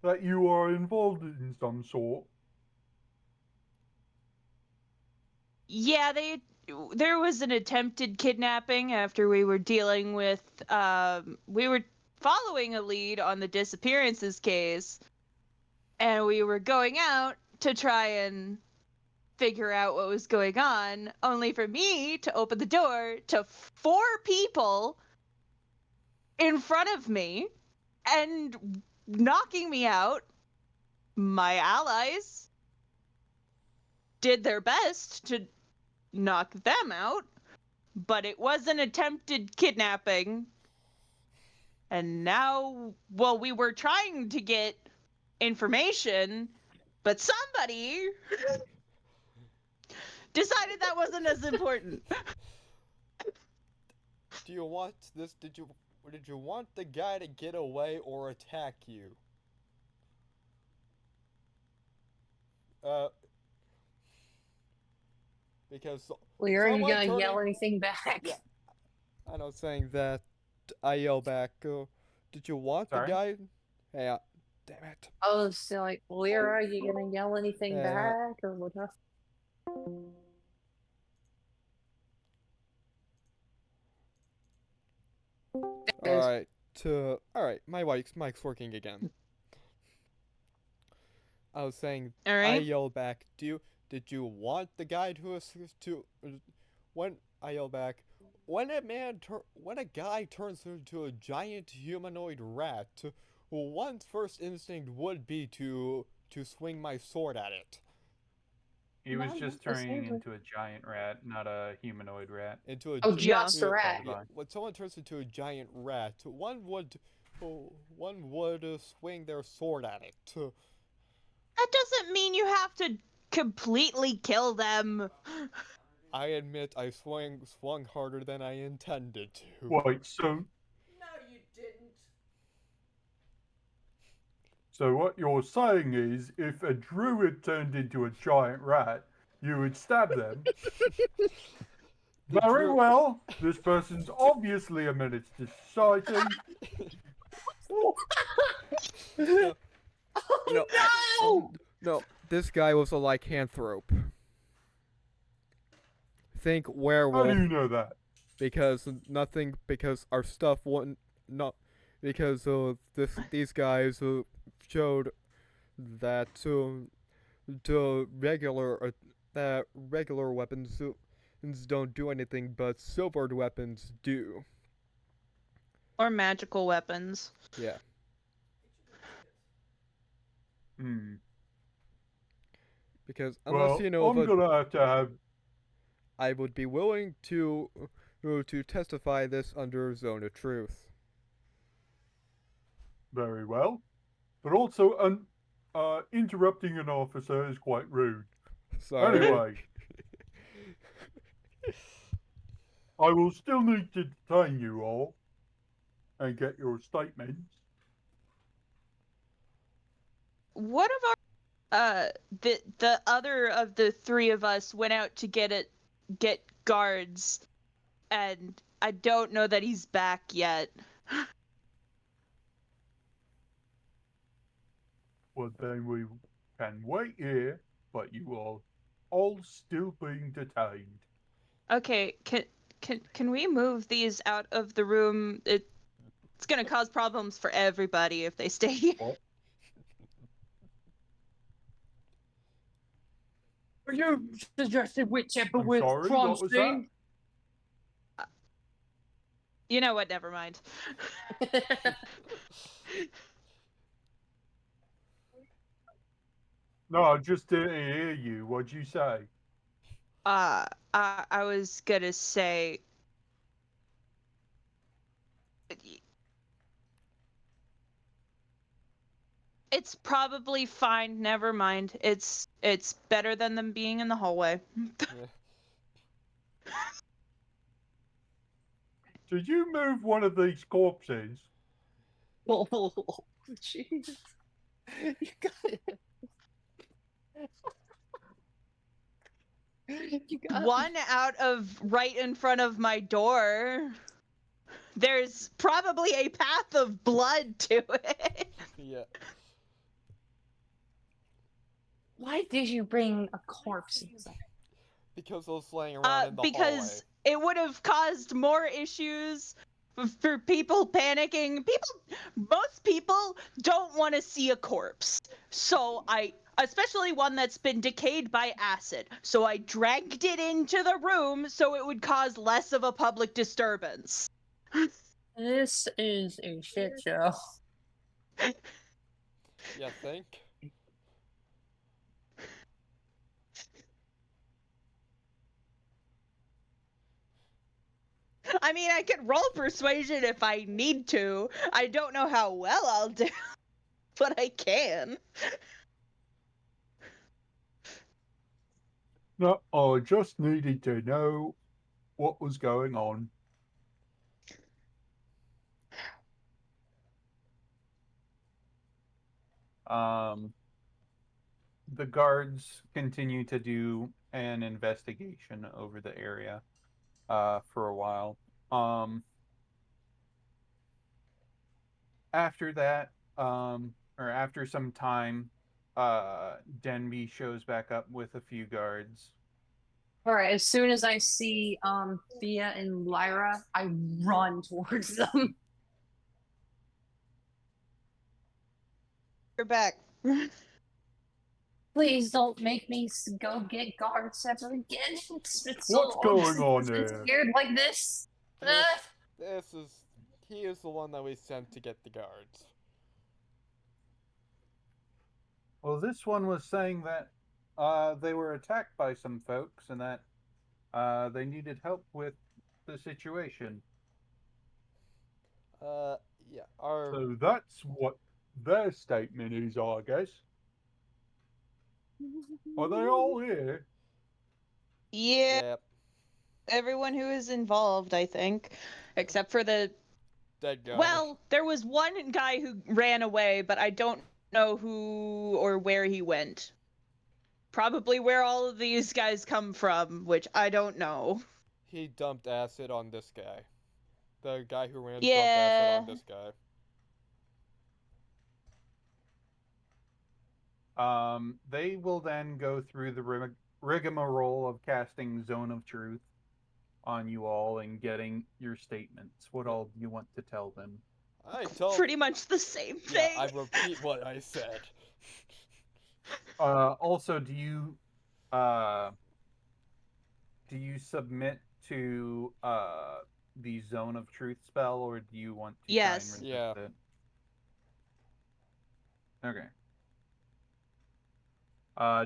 that you are involved in some sort. Yeah, there was an attempted kidnapping after we were dealing with we were following a lead on the disappearances case, and we were going out to try and figure out what was going on, only for me to open the door to 4 people in front of me and knocking me out. My allies did their best to knock them out, but it was an attempted kidnapping. And now, well, we were trying to get information, but somebody decided that wasn't as important. Do you want this? Did you want the guy to get away or attack you? Uh, because Lyra, are you someone gonna turning- yell anything back? Yeah. I know, saying that I yell back. Did you want Sorry? the guy? Hey, damn it. I was still like, Lyra, are you gonna yell anything Yeah. back or what? Alright, alright, my mic's working again. I was saying, All I right. yelled back, did you want the guy when I yell back, when a guy turns into a giant humanoid rat, one's first instinct would be to swing my sword at it. He was No, just that's turning over. into a giant rat, not a humanoid rat. Into a Oh, gi- just a yeah, rat. yeah, when someone turns into a giant rat, one would swing their sword at it. That doesn't mean you have to completely kill them. I admit I swung harder than I intended to. Wait, so No, you didn't. so what you're saying is, if a druid turned into a giant rat, you would stab them. Very Dru- well. This person's obviously a menace to society. No, no, No! no, this guy was a lycanthrope. Think How werewolf, do you know that? because our stuff wouldn't, not, because these guys showed that that regular weapons don't do anything, but silvered weapons do. Or magical weapons. Yeah. Hmm. Because unless Well, you know, I'm gonna have to have. I would be willing to testify this under Zone of Truth. Very well, but also interrupting an officer is quite rude. Sorry. Anyway, I will still need to detain you all and get your statements. One of our the other of the 3 of us went out to get guards, and I don't know that he's back yet. Well, then we can wait here, but you are all still being detained. Okay, can we move these out of the room? It's gonna cause problems for everybody if they stay here. What? Are you suggesting whichever I'm was sorry, crime what was scene? You know what? Never mind. No, I just didn't hear you. What'd you say? I was gonna say. It's probably fine. Never mind. It's better than them being in the hallway. Yeah. Did you move one of these corpses? Oh, jeez. You got it. You got One out of right in front of my door. There's probably a path of blood to it. Yeah. Why did you bring a corpse inside? Because it was laying around in the hallway. Because it would have caused more issues for people panicking. Most people don't want to see a corpse. So especially one that's been decayed by acid. So I dragged it into the room so it would cause less of a public disturbance. This is a shit show. You think? I mean, I can roll persuasion if I need to. I don't know how well I'll do, but I can. No, I just needed to know what was going on. The guards continue to do an investigation over the area for a while. After that, or after some time, Denby shows back up with a few guards. Alright, as soon as I see Thea and Lyra, I run towards them. You're back. Please don't make me go get guards ever again. It's so What's long going on since I've been there? scared like this. He is the one that we sent to get the guards. Well, this one was saying that they were attacked by some folks and that they needed help with the situation. Yeah, our So that's what their statement is, I guess. Are they all here? Yeah, yeah, everyone who is involved, I think, except for the. dead guy. Well, there was one guy who ran away, but I don't know who or where he went. Probably where all of these guys come from, which I don't know. He dumped acid on this guy. The guy who ran dumped acid Yeah. on this guy. They will then go through the rigmarole of casting Zone of Truth on you all and getting your statements. What all do you want to tell them? I told. Pretty much the same Yeah, thing. I repeat what I said. Also, do you submit to the Zone of Truth spell, or do you want to Yes. try and Yeah. resist it? Okay.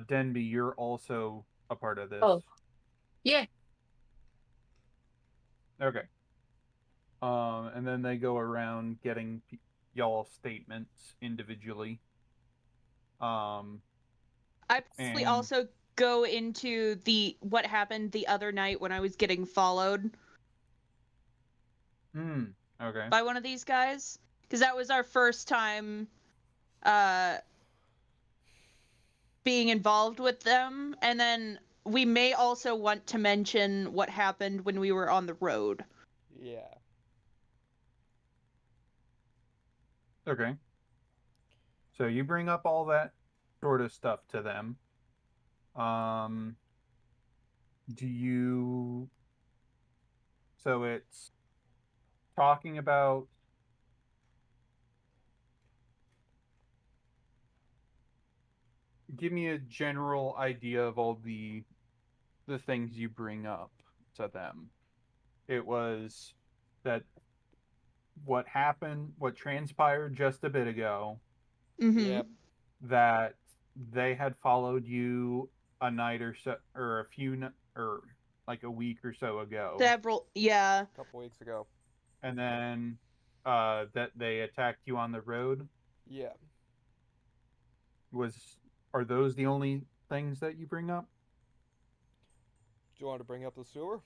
Denby, you're also a part of this. Oh. Yeah. Okay. And then they go around getting y'all statements individually. I probably and- also go into what happened the other night when I was getting followed Okay. by one of these guys, because that was our first time being involved with them, and then we may also want to mention what happened when we were on the road. Yeah. Okay. So you bring up all that sort of stuff to them. Do you... So it's talking about... Give me a general idea of all the things you bring up to them. It was that what happened, what transpired just a bit ago, Mm-hmm. Yep. that they had followed you a night or so, or a few, or like a week or so ago, Several, yeah. A couple weeks ago. and then that they attacked you on the road. Yeah. are those the only things that you bring up? Do you want to bring up the sewer?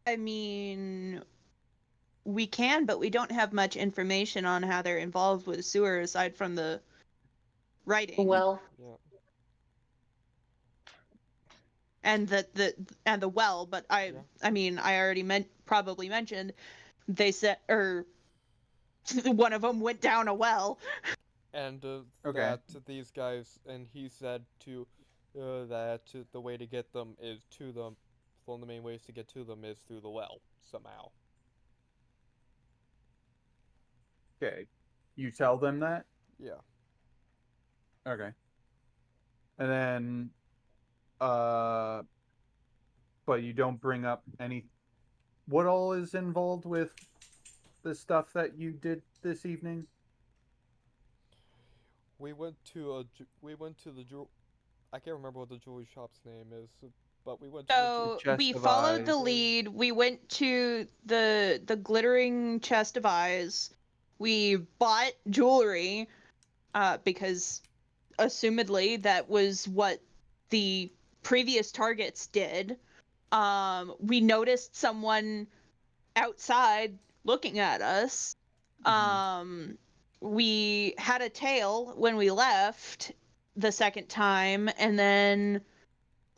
I mean, we can, but we don't have much information on how they're involved with sewer aside from the writing. Well, Yeah. And the well, but Yeah. I mean, I already probably mentioned they said, or one of them went down a well. And Okay. that these guys, and he said to that the way to get them is to them. One of the main ways to get to them is through the well somehow. Okay. You tell them that? Yeah. Okay. And then but you don't bring up any what all is involved with the stuff that you did this evening? We went to the jewel. I can't remember what the jewelry shop's name is, but we went to the So Chest we of followed the Eyes. lead. We went to the glittering chest of eyes. We bought jewelry, because assumedly that was what the previous targets did. We noticed someone outside looking at us. We had a tail when we left the second time, and then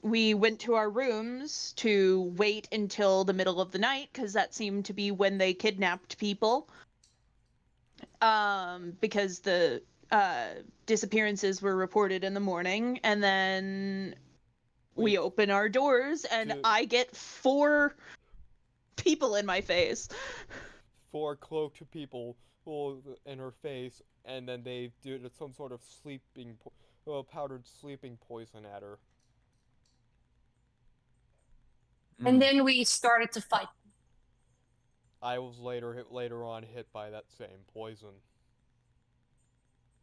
we went to our rooms to wait until the middle of the night because that seemed to be when they kidnapped people. Because the disappearances were reported in the morning, and then we open our doors, and I get 4 people in my face. 4 cloaked people in her face, and then they did some sort of powdered sleeping poison at her. and then we started to fight. I was later on hit by that same poison.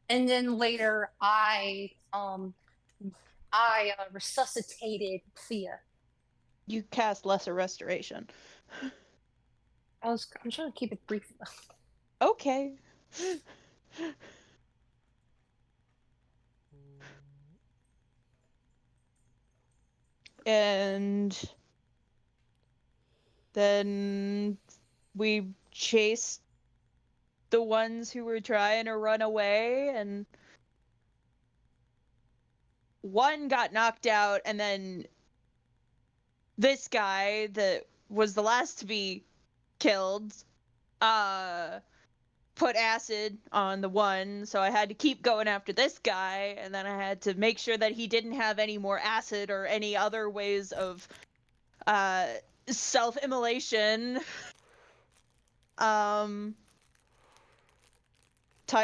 And then later, I resuscitated Thea. You cast Lesser Restoration. I'm trying to keep it brief. Okay. And then we chased the ones who were trying to run away, and one got knocked out, and then this guy that was the last to be killed put acid on the one, so I had to keep going after this guy, and then I had to make sure that he didn't have any more acid or any other ways of self-immolation. Tied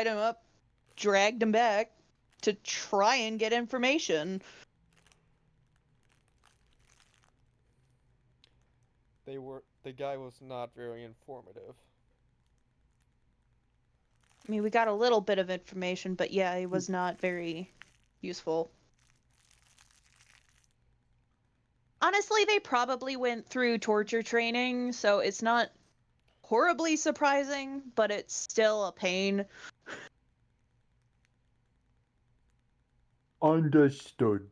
him up, dragged him back to try and get information. The guy was not very informative. I mean, we got a little bit of information, but yeah, it was not very useful. Honestly, they probably went through torture training, so it's not horribly surprising, but it's still a pain. Understood.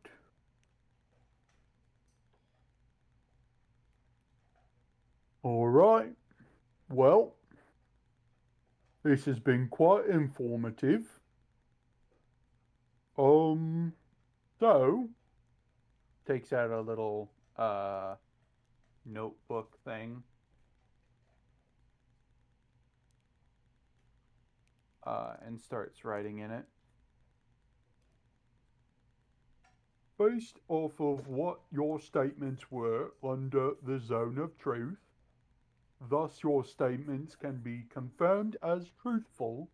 All right. Well, this has been quite informative. So takes out a little notebook thing. And starts writing in it. Based off of what your statements were under the zone of truth, thus your statements can be confirmed as truthful.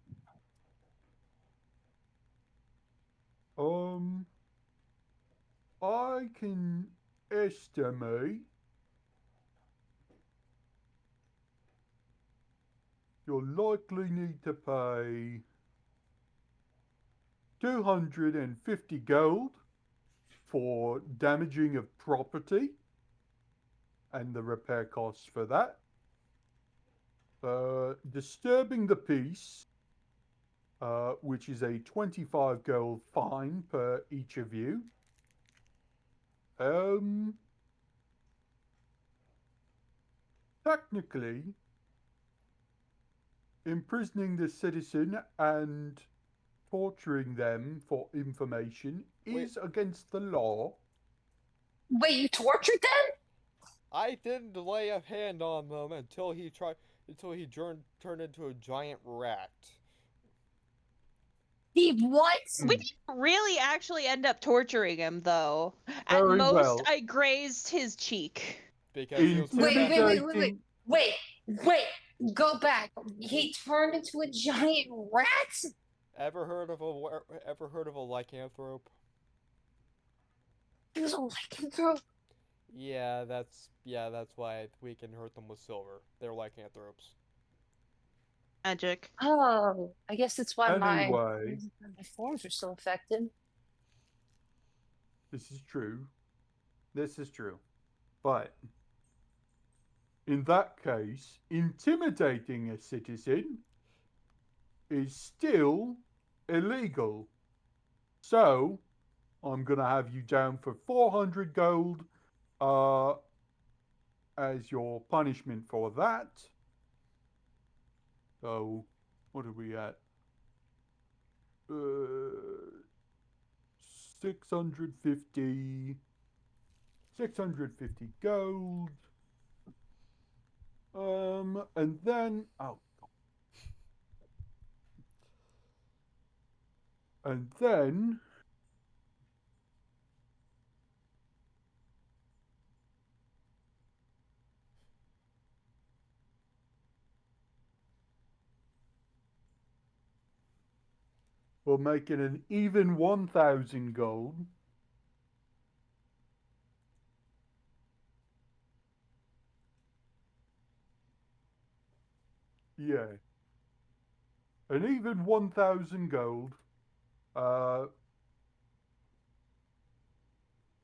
I can estimate you'll likely need to pay 250 gold for damaging of property and the repair costs for that. Disturbing the peace, which is a 25 gold fine per each of you. Technically, imprisoning the citizen and torturing them for information is against the law. Wait, you tortured them? I didn't lay a hand on them until he turned into a giant rat. He what? We didn't really actually end up torturing him, though. At Very most, well. I grazed his cheek. Because he was Wait, turned wait, wait, into wait, wait, wait, wait. Go back. He turned into a giant rat? ever heard of a lycanthrope? He was a lycanthrope. Yeah, that's why we can hurt them with silver. They're lycanthropes. Magic. Oh, I guess that's why my Anyway, forms are still affected. this is true. This is true. But in that case, intimidating a citizen is still illegal. So, I'm going to have you down for 400 gold as your punishment for that. So, what are we at? 650 gold. And then we'll make it an even 1,000 gold. Yeah. An even 1,000 gold.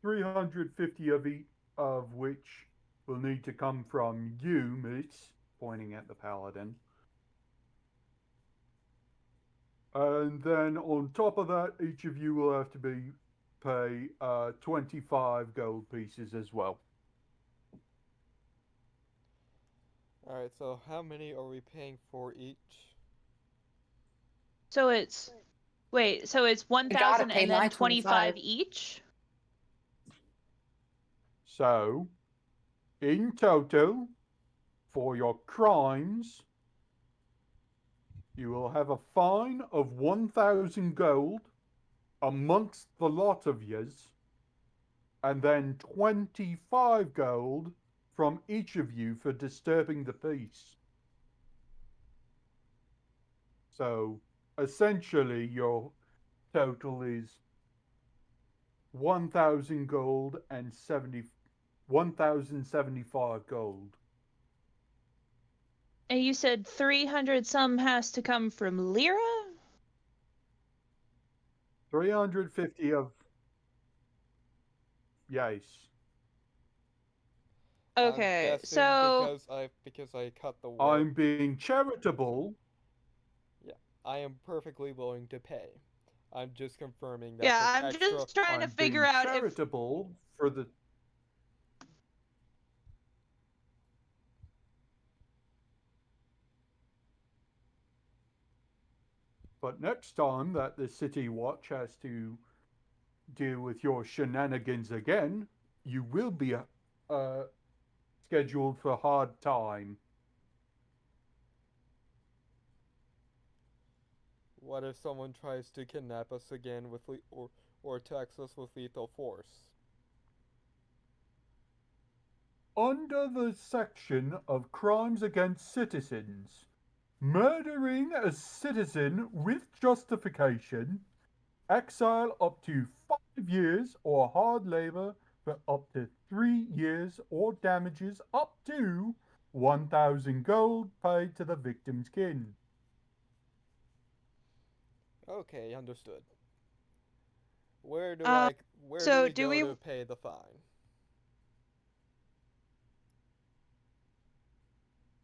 350 of which will need to come from you, Miss, pointing at the paladin. And then on top of that, each of you will have to pay 25 gold pieces as well. Alright, so how many are we paying for each? So it's so it's 1,000 pay and then my 25 25 each? So, in total, for your crimes, you will have a fine of 1,000 gold amongst the lot of yous, and then 25 gold from each of you for disturbing the peace. So, essentially, your total is 1,000 gold and 1,075 gold. And you said 300 some has to come from Lyra? 350 of yes. Okay, I'm guessing so because I cut the work. I'm being charitable. Yeah, I am perfectly willing to pay. I'm just confirming that. yeah, the I'm extra, just trying to I'm figure being out if charitable for the. But next time that the City Watch has to deal with your shenanigans again, you will be scheduled for hard time. What if someone tries to kidnap us again with or attacks us with lethal force? Under the section of crimes against citizens, murdering a citizen with justification, exile up to 5 years or hard labor for up to 3 years or damages up to 1,000 gold paid to the victim's kin. Okay, understood. Where do so we do go we- to pay the fine?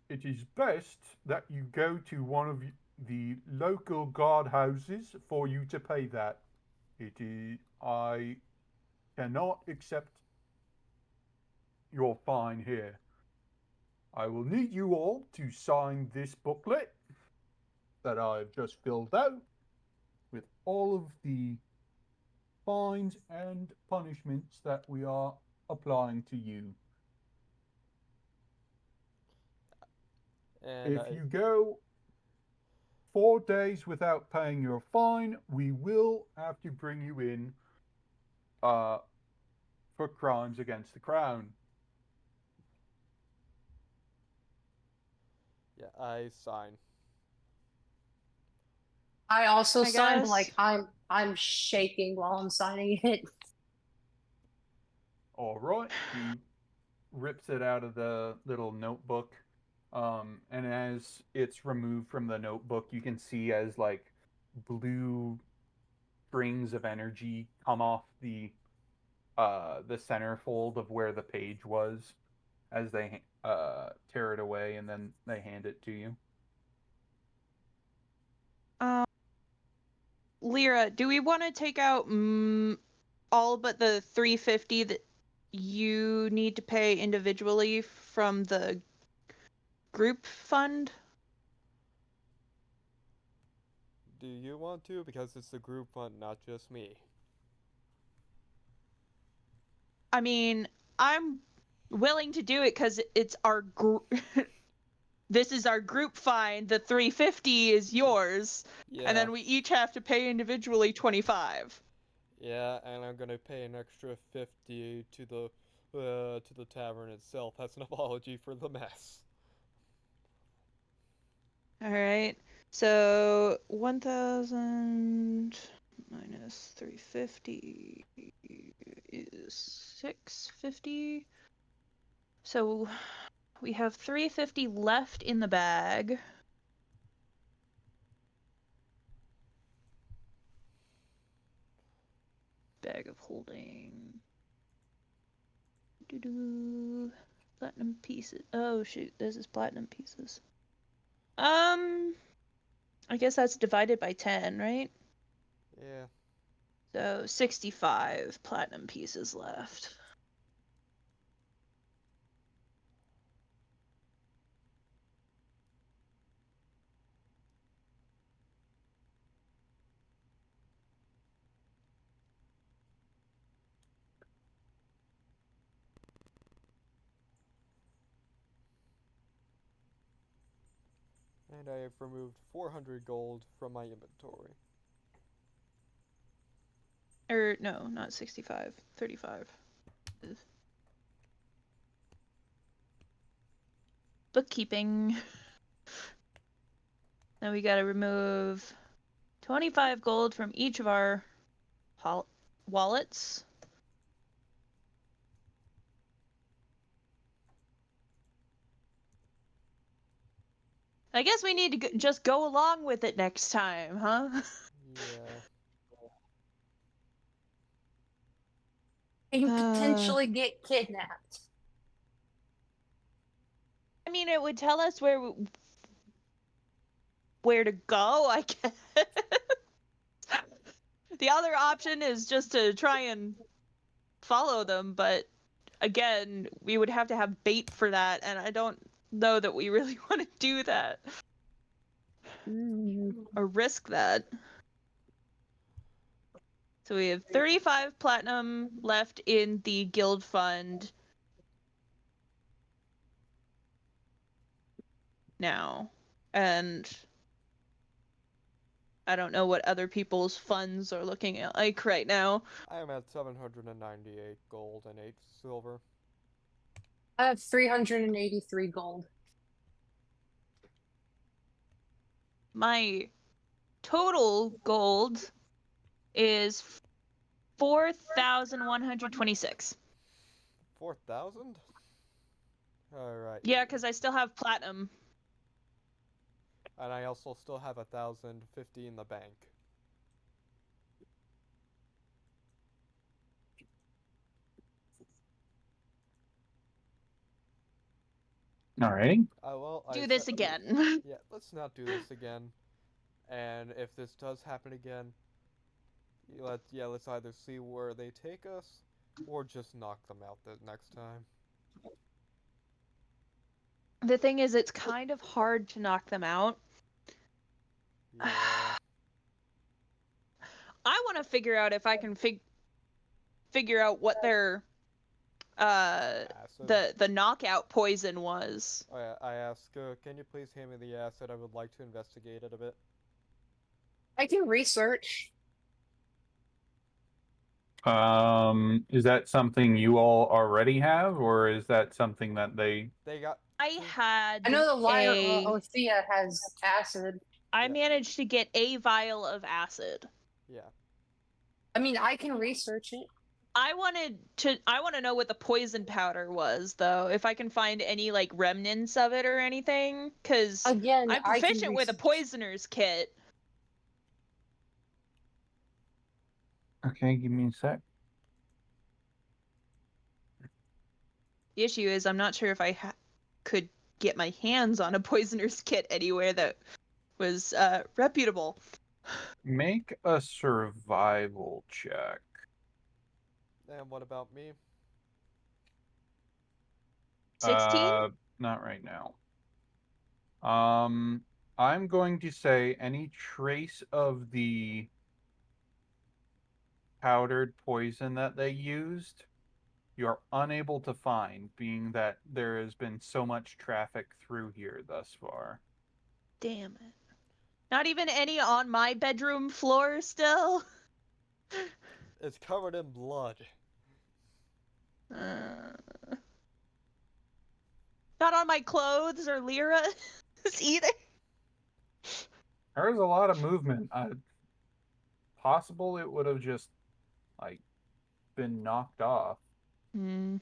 It is best that you go to one of the local guard houses for you to pay that. I cannot accept your fine here. I will need you all to sign this booklet that I've just filled out with all of the fines and punishments that we are applying to you. And If you go 4 days without paying your fine, we will have to bring you in for crimes against the crown. yeah, I sign. I also I signed guess. like I'm shaking while I'm signing it. All right. He rips it out of the little notebook. And as it's removed from the notebook, you can see as like blue strings of energy come off the centerfold of where the page was as they tear it away and then they hand it to you. Lyra, do we want to take out all but the 350 that you need to pay individually from the group fund? Do you want to? Because it's the group fund, not just me. I mean, I'm willing to do it because it's our this is our group fine. The 350 is yours, Yeah. and then we each have to pay individually 25. Yeah, and I'm gonna pay an extra 50 to the tavern itself. That's an apology for the mess. All right. So 1,000 minus 350 is 650. So we have 350 left in the bag. Bag of holding. Doo-doo. Platinum pieces. Oh shoot, this is platinum pieces. I guess that's divided by 10, right? Yeah. So 65 platinum pieces left. And I have removed 400 gold from my inventory. Or no, not 65, 35. Bookkeeping. Now we gotta remove 25 gold from each of our wallets. I guess we need to just go along with it next time, huh? Yeah. And potentially get kidnapped. I mean, it would tell us where to go, I guess. The other option is just to try and follow them, but again, we would have to have bait for that, and I don't know that we really want to do that or risk that. So we have 35 platinum left in the guild fund now, and I don't know what other people's funds are looking at like right now. I am at 798 gold and 8 silver. I have 383 gold. My total gold is 4,126. 4,000? Alright. Yeah, because I still have platinum. And I also still have 1,050 in the bank. Alrighty. Well, Do this again. Yeah, let's not do this again. And if this does happen again, let's either see where they take us, or just knock them out the next time. The thing is, it's kind of hard to knock them out. Yeah. I want to figure out if I can figure out what their Acid. the knockout poison was. I ask, can you please hand me the acid? I would like to investigate it a bit. I can research. Is that something you all already have, or is that something that they? They got. I had I know the liar a Othea has acid. I Yeah. managed to get a vial of acid. Yeah. I mean, I can research it. I want to know what the poison powder was, though, if I can find any like remnants of it or anything, cuz Again, I'm I can proficient with a research. poisoner's kit. Okay, give me a sec. The issue is I'm not sure if I could get my hands on a poisoner's kit anywhere that was reputable. Make a survival check. And what about me? 16? Not right now. I'm going to say any trace of the powdered poison that they used, you're unable to find, being that there has been so much traffic through here thus far. Damn it. Not even any on my bedroom floor still? It's covered in blood. Not on my clothes or Lyra's either. There's a lot of movement. Possible it would have just like been knocked off. Damn.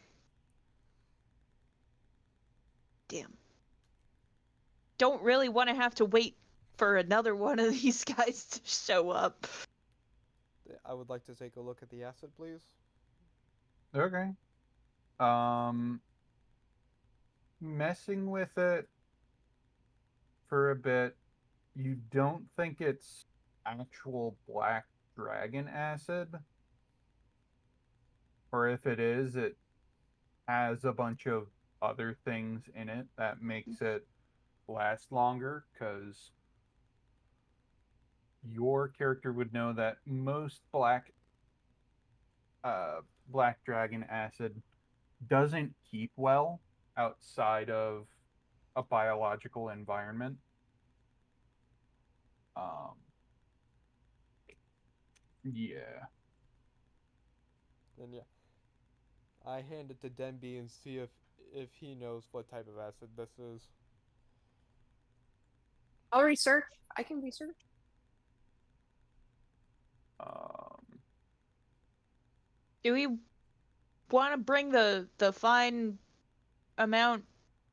Don't really want to have to wait for another one of these guys to show up. I would like to take a look at the acid, please. Okay. Messing with it for a bit, you don't think it's actual black dragon acid? Or if it is, it has a bunch of other things in it that makes it last longer, because your character would know that most black dragon acid doesn't keep well outside of a biological environment. Yeah. Then yeah, I hand it to Denby and see if he knows what type of acid this is. I'll research. I can research. Do we want to bring the fine amount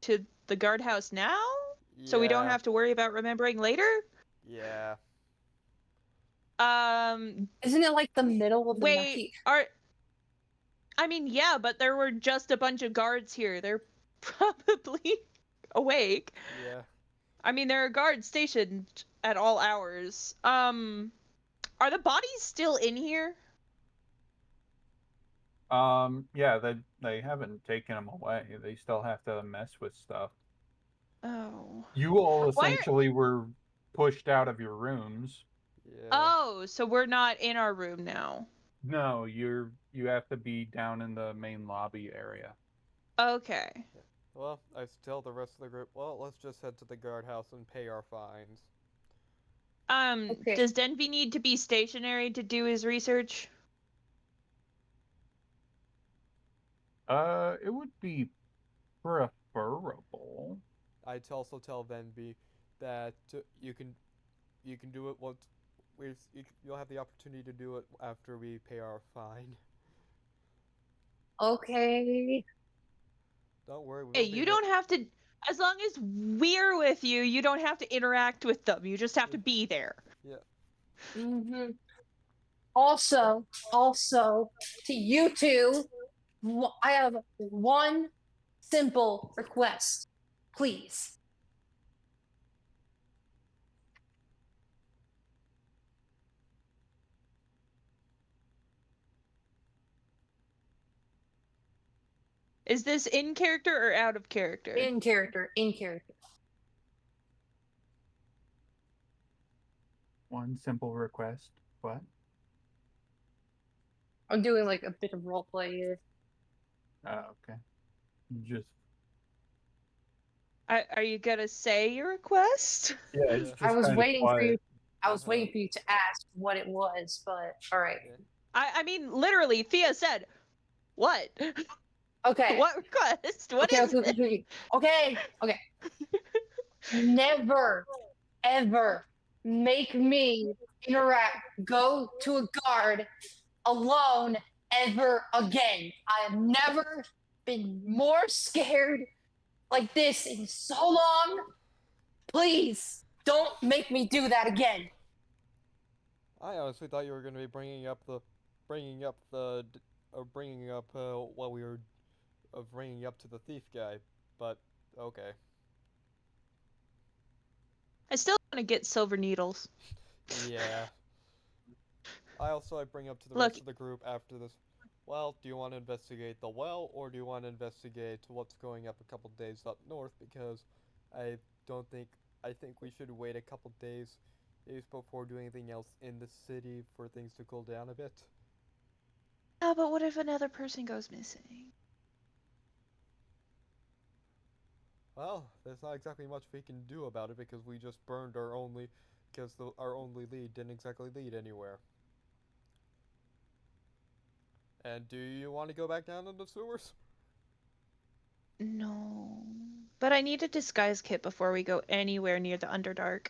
to the guardhouse now? Yeah. So we don't have to worry about remembering later? Yeah. Isn't it like the middle of the Wait, night? I mean, yeah, but there were just a bunch of guards here. They're probably awake. Yeah. I mean, there are guards stationed at all hours. Are the bodies still in here? Yeah, they haven't taken them away. They still have to mess with stuff. Oh. You all Why are- essentially were pushed out of your rooms. Yeah. Oh, so we're not in our room now. No, you have to be down in the main lobby area. Okay. Well, I tell the rest of the group, well, let's just head to the guardhouse and pay our fines. Okay. Does Denby need to be stationary to do his research? It would be preferable. I also tell Denby that you can do it once you'll have the opportunity to do it after we pay our fine. Okay. Don't worry, we Hey, won't be you don't have to. As long as we're with you, you don't have to interact with them. You just have to be there. Mm-hmm. Also, to you two, I have one simple request. Please. Is this in character or out of character? In character, in character. One simple request. What? I'm doing like a bit of roleplay here. Oh, okay. Just Are you gonna say your request? yeah, it's Yeah. just I was kind of waiting for you. quiet. I was waiting for you to ask what it was, but all right. Yeah. I mean, literally, Thea said, "What? Okay. What request? What Okay, is okay, it?" okay, okay, okay. Never, ever make me go to a guard alone ever again. I have never been more scared like this in so long. Please don't make me do that again. I honestly thought you were going to be bringing up what we were bringing up to the thief guy, but okay. I still want to get silver needles. Yeah. I bring up to the Look, rest of the group after this. Well, do you want to investigate the well, or do you want to investigate what's going up a couple days up north? Because I don't think I think we should wait a couple days before doing anything else in the city for things to cool down a bit. oh, but what if another person goes missing? Well, there's not exactly much we can do about it because we just burned our only lead didn't exactly lead anywhere. And do you want to go back down in the sewers? No. But I need a disguise kit before we go anywhere near the Underdark.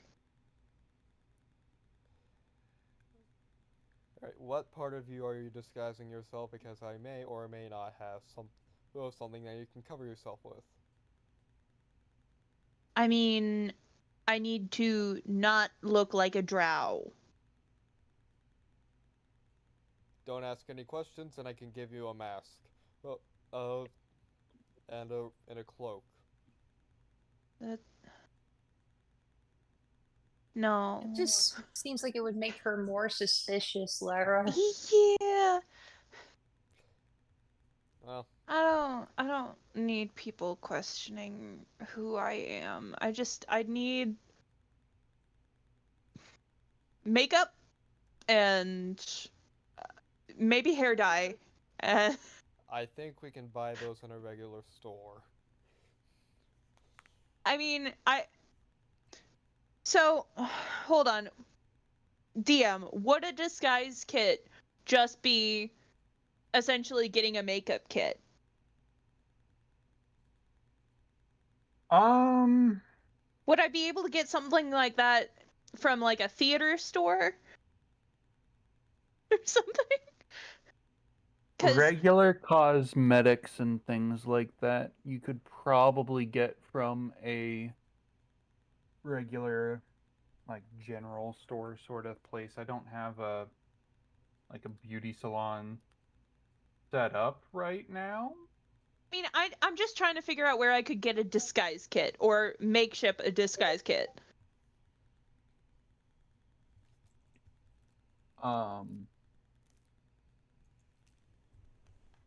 Alright, what part of you are you disguising yourself? Because I may or may not have something that you can cover yourself with. I mean, I need to not look like a drow. Don't ask any questions, and I can give you a mask. Well, uh, and a cloak. That... No. It just seems like it would make her more suspicious, Lara. Yeah. Well, I don't need people questioning who I am. I need makeup and maybe hair dye. Uh, I think we can buy those in a regular store. I mean, so hold on. DM, would a disguise kit just be essentially getting a makeup kit? Would I be able to get something like that from like a theater store or something? Because Regular cosmetics and things like that you could probably get from a regular like general store sort of place. I don't have a beauty salon set up right now. I mean, I'm just trying to figure out where I could get a disguise kit or makeshift a disguise kit.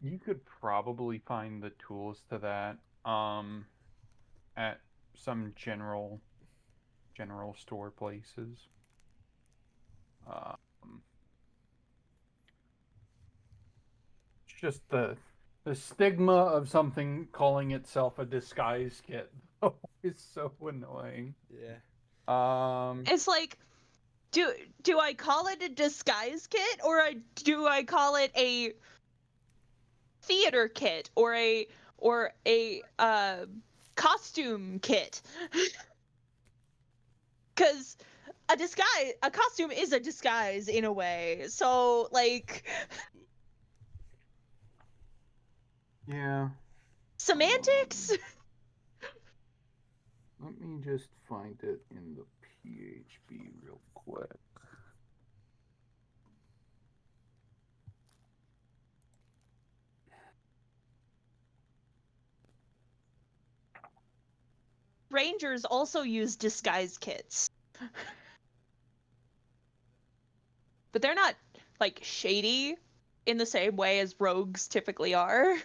You could probably find the tools to that at some general store places. It's just the stigma of something calling itself a disguise kit though is so annoying. Yeah. It's like, do I call it a disguise kit or do I call it a theater kit or a costume kit? Because a costume is a disguise in a way. So like, Yeah. semantics. Let me just find it in the PHB real quick. Rangers also use disguise kits. But they're not like shady in the same way as rogues typically are.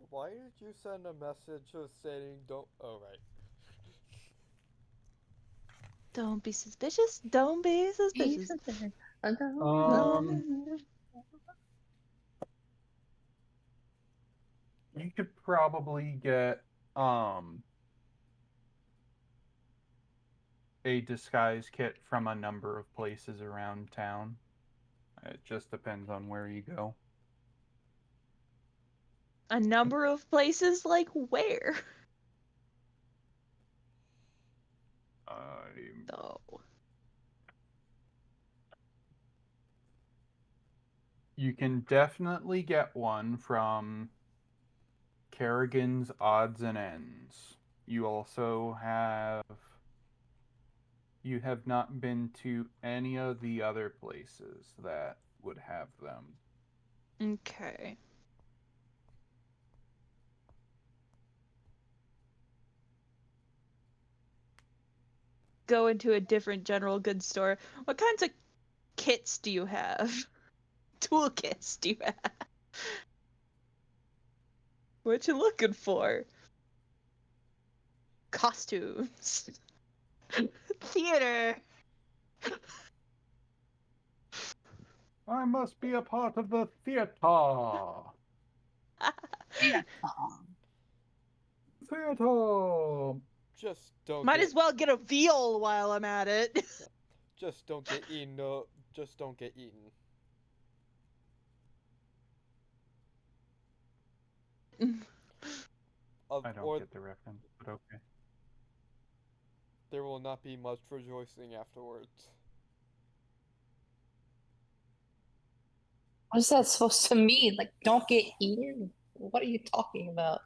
Why did you send a message saying don't? Oh, right. Don't be suspicious. Don't be suspicious. You could probably get a disguise kit from a number of places around town. It just depends on where you go. A number of places, like where? Oh. You can definitely get one from Kerrigan's Odds and Ends. You also have. You have not been to any of the other places that would have them. Okay. Go into a different general goods store. What kinds of kits do you have? Toolkits do you have? What you looking for? Costumes. Theater. I must be a part of the theater. Yeah. Theater. Just don't Might get. as well get a veal while I'm at it. Just don't get eaten. Just don't get eaten. I don't Or get the reference, but okay. there will not be much rejoicing afterwards. What is that supposed to mean? Like, don't get eaten? What are you talking about?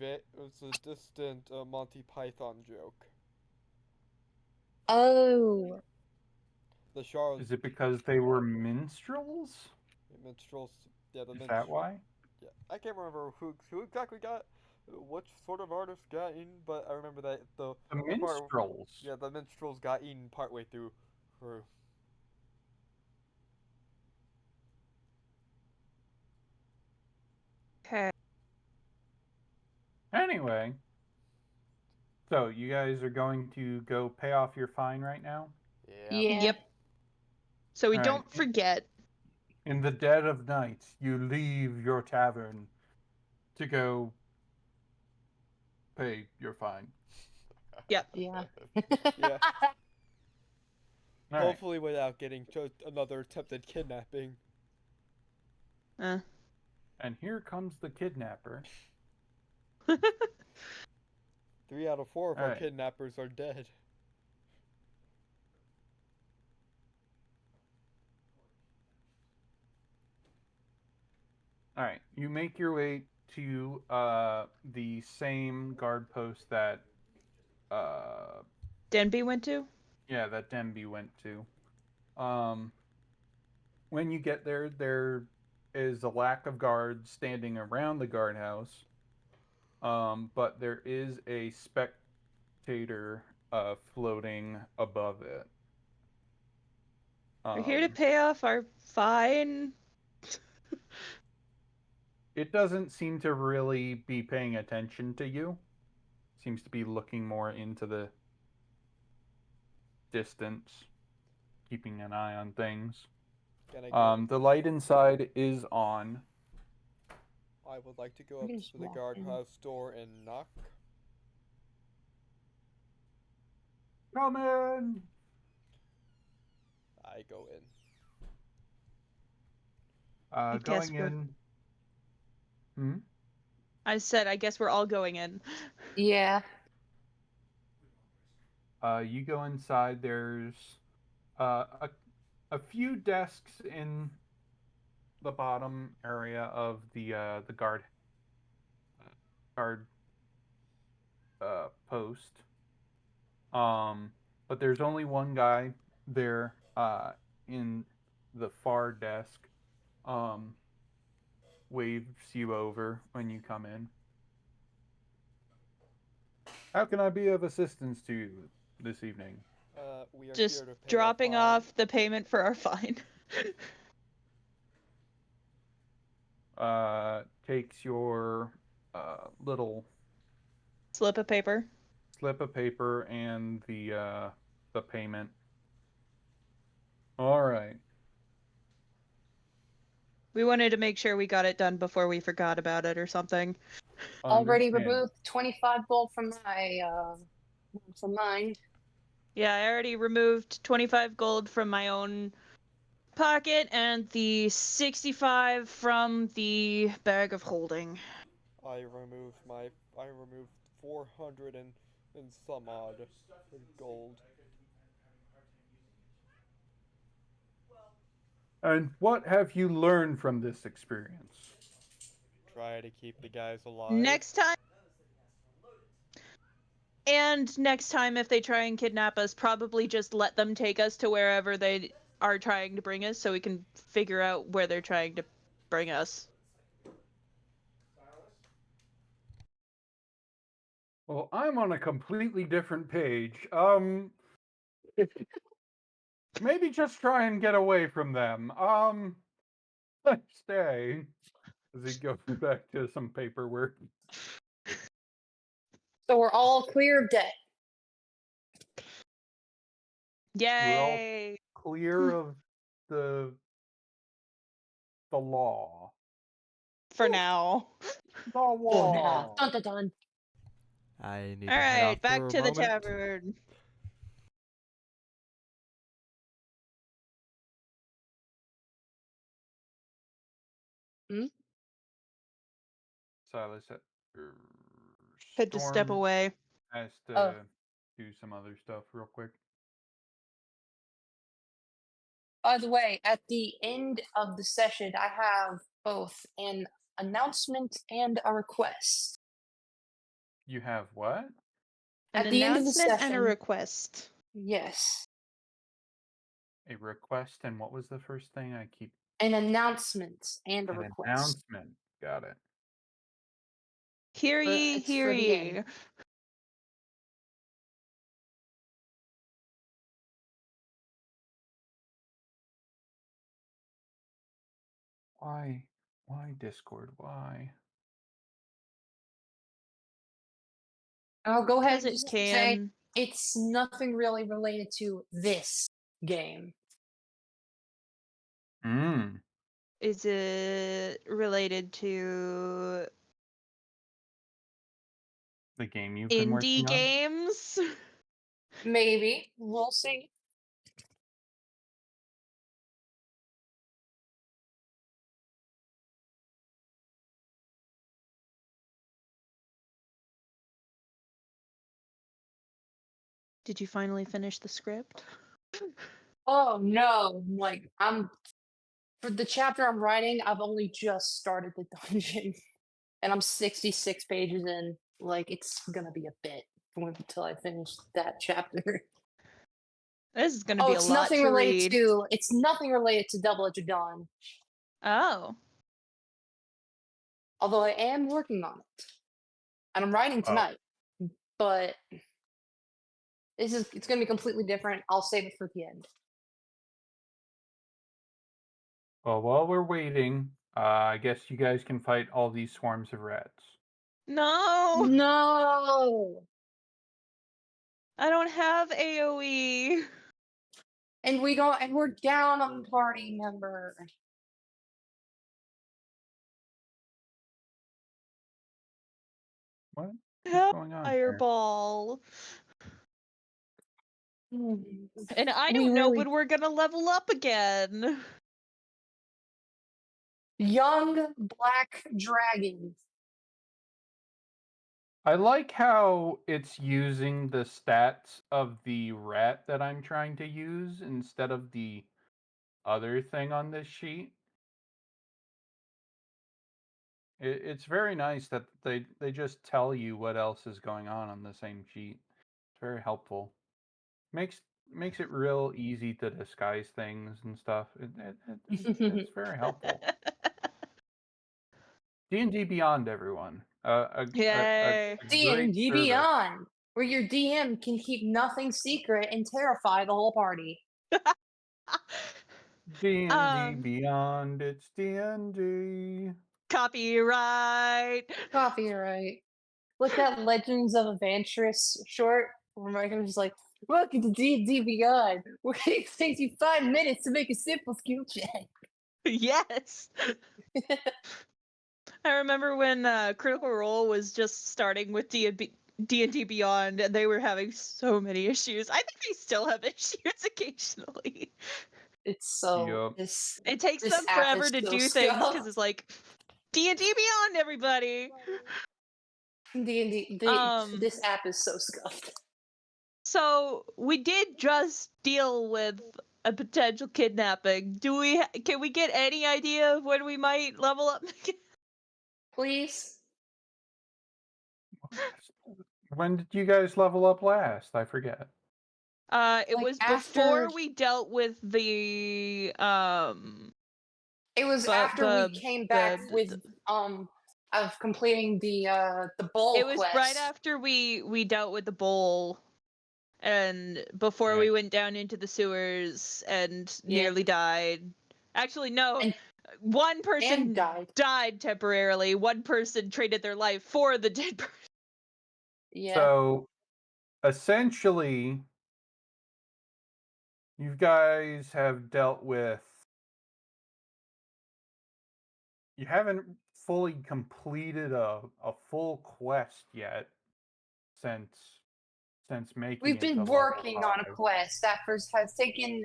It's a distant Monty Python joke. Oh, The Charles Is it because they were minstrels? minstrels. Yeah, the Is that minstrels. why? Yeah, I can't remember who exactly got which sort of artist got eaten, but I remember that The part. minstrels. Yeah, the minstrels got eaten partway through. Okay. Anyway, so you guys are going to go pay off your fine right now? Yeah. yeah. Yep. So we All right. don't forget. In the dead of night, you leave your tavern to go pay your fine. Yep. Yeah. Yeah. All right. Hopefully, without getting another attempted kidnapping. And here comes the kidnapper. 3 out of 4 of All our right. kidnappers are dead. All right. You make your way to the same guard post that Denby went to? yeah, that Denby went to. When you get there, there is a lack of guards standing around the guardhouse. But there is a spectator floating above it. We're here to pay off our fine. It doesn't seem to really be paying attention to you. Seems to be looking more into the distance, keeping an eye on things. Can I go? The light inside is on. I would like to go up Just to the walk guardhouse door and knock. Come in. I go in. guess Going we're- in. Hmm? I said, I guess we're all going in. Yeah. You go inside. There's a few desks in the bottom area of the guard post. But there's only one guy there in the far desk. Waves you over when you come in. How can I be of assistance to you this evening? We are Just here to pay dropping our fine. off the payment for our fine. Takes your little Slip of paper. slip of paper and the payment. All right. We wanted to make sure we got it done before we forgot about it or something. Already Understand. removed 25 gold from mine. Yeah, I already removed 25 gold from my own pocket and the 65 from the bag of holding. I removed 400 and some odd in gold. And what have you learned from this experience? Try to keep the guys alive. Next time, if they try and kidnap us, probably just let them take us to wherever they are trying to bring us so we can figure out where they're trying to bring us. Well, I'm on a completely different page. Maybe just try and get away from them. Stay. As he goes back to some paperwork. So we're all clear of debt. We're all Yay! clear of the law. For now. The Oh, law. Dun dun dun. I need All to head right, off back for a to the moment. tavern. Silas Had to step Storm away. has to Oh. do some other stuff real quick. By the way, at the end of the session, I have both an announcement and a request. You have what? An At the end of the announcement and a session, request. yes, A request, and what was the first thing I keep? an announcement and a An request. announcement. Got it. Hear ye, It's hear for the ye. end. Why? Why Discord? Why? I'll go ahead Because and it just say can. it's nothing really related to this game. Hmm. Is it related to The game you've been indie working on? games? Maybe. We'll see. Did you finally finish the script? Oh no, like for the chapter I'm writing, I've only just started the dungeon. And I'm 66 pages in. Like it's gonna be a bit until I finish that chapter. This is gonna Oh, be a it's lot nothing to related read. to Double Edge of Dawn. Oh. Although I am working on it. And I'm writing tonight. But it's gonna be completely different. I'll save it for the end. Well, while we're waiting, I guess you guys can fight all these swarms of rats. No! No. I don't have AoE. And we're down on party member. What? What's Have going on here? Fireball. And I We don't know really- when we're gonna level up again. Young black dragon. I like how it's using the stats of the rat that I'm trying to use instead of the other thing on this sheet. It's very nice that they just tell you what else is going on the same sheet. It's very helpful. Makes it real easy to disguise things and stuff. It's very helpful. D&D Beyond, everyone. Yay. A great D&D service. Beyond, where your DM can keep nothing secret and terrify the whole party. D&D Um, Beyond, it's D&D. Copyright. Copyright. Like that Legends of Adventurous short where Michael was like, "Welcome to D&D Beyond, where it takes you 5 minutes to make a simple skill check." Yes. I remember when Critical Role was just starting with D&D Beyond, and they were having so many issues. I think they still have issues occasionally. It's so Yup. this It takes this them app forever is to so do things because scuffed. it's like D&D Beyond, everybody. D&D, Um, this app is so scuffed. So we did just deal with a potential kidnapping. Can we get any idea of when we might level up? Please. When did you guys level up last? I forget. It Like, was after- before we dealt with the It was But after we the- came back the- with of completing the bowl it was quest. right after we dealt with the bowl, and before Right. we went down into the sewers and Yeah. nearly died. Actually, no. And- One person and died. died temporarily. One person traded their life for the dead person. Yeah. So, essentially, you guys have dealt with. You haven't fully completed a full quest yet since making We've it been to level working on a 5. quest that has taken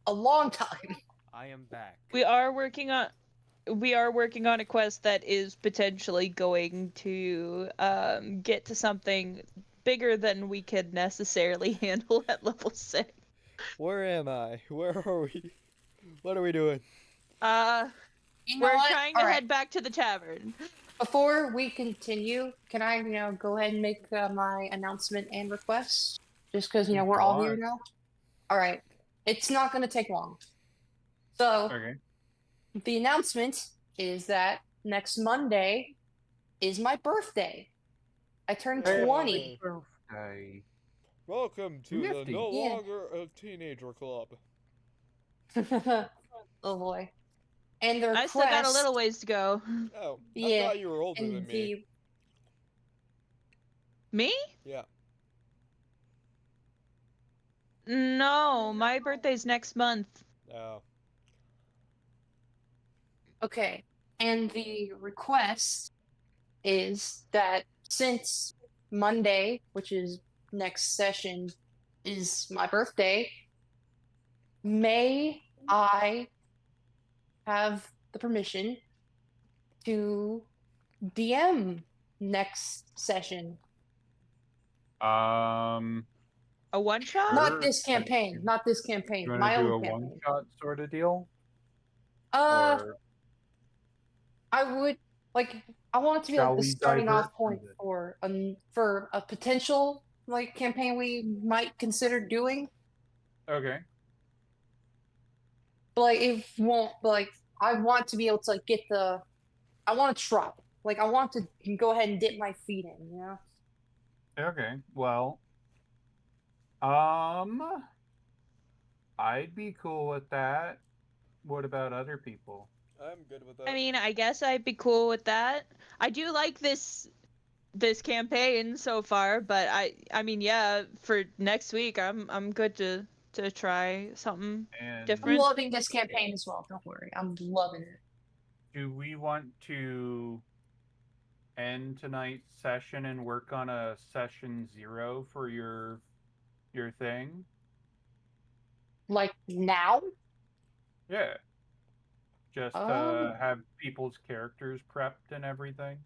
a long time. I am back. We are working on a quest that is potentially going to get to something bigger than we could necessarily handle at level 6. Where am I? Where are we? What are we doing? You know We're what? trying to All right. head back to the tavern. Before we continue, can I, go ahead and make my announcement and request? Just because, If we're you all here want. now. All right. It's not going to take long. So, Okay. the announcement is that next Monday is my birthday. I turned Happy 20. birthday. Welcome to Nifty. the No Yeah. Longer a Teenager Club. Oh boy. And the I request. still got a little ways to go. Oh, Yeah, I thought you were older and than me. Me? Yeah. No, my birthday's next month. Oh. Okay. And the request is that since Monday, which is next session, is my birthday, may I have the permission to DM next session? Um, A one shot? Not Sure. this campaign. Not this campaign. you want My to do own a campaign. one-shot sort of deal? Uh, Or I would like. I want it to be shall like the we starting off divert point from it? for a potential like campaign we might consider doing. Okay. But like, if won't. But like, I want to be able to like get the. I want to try. Like, I want to go ahead and dip my feet in. You know. Okay. Well, I'd be cool with that. What about other people? I'm good with that. I mean, I guess I'd be cool with that. I do like this campaign so far, but I mean, yeah, for next week, I'm good to try something And I'm different. loving this campaign as well. Don't worry, I'm loving it. do we want to end tonight's session and work on a session 0 for your thing? Like now. Yeah. Just Um, have people's characters prepped and everything.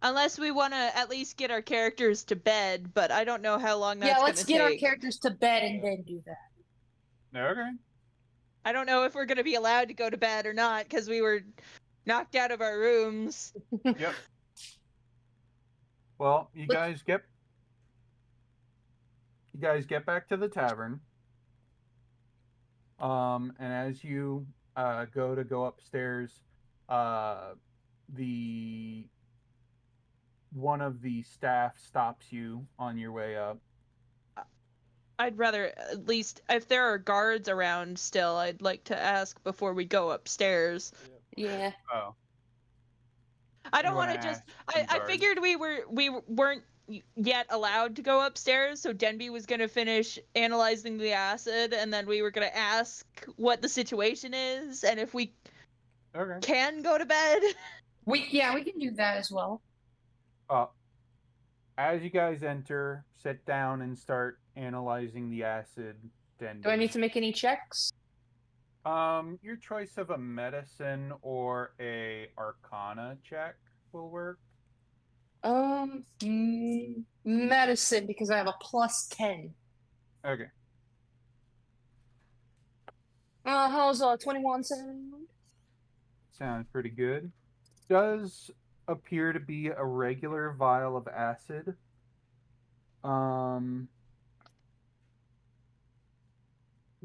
Unless we want to at least get our characters to bed, but I don't know how long that's yeah, gonna let's get our take. characters to bed and then do that. Okay. I don't know if we're gonna be allowed to go to bed or not because we were knocked out of our rooms. Yep. Well, you Let's- guys get back to the tavern. And as you go upstairs, the one of the staff stops you on your way up. I'd rather at least if there are guards around still, I'd like to ask before we go upstairs. Yeah. Oh. I don't You want wanna to just. ask some I guards. figured we weren't yet allowed to go upstairs, so Denby was gonna finish analyzing the acid, and then we were gonna ask what the situation is and if we Okay. can go to bed. We can do that as well. As you guys enter, sit down and start analyzing the acid. Denby. Do I need to make any checks? Your choice of a medicine or a arcana check will work. Medicine because I have a +10. Okay. How's 21 sound? Sounds pretty good. Does appear to be a regular vial of acid.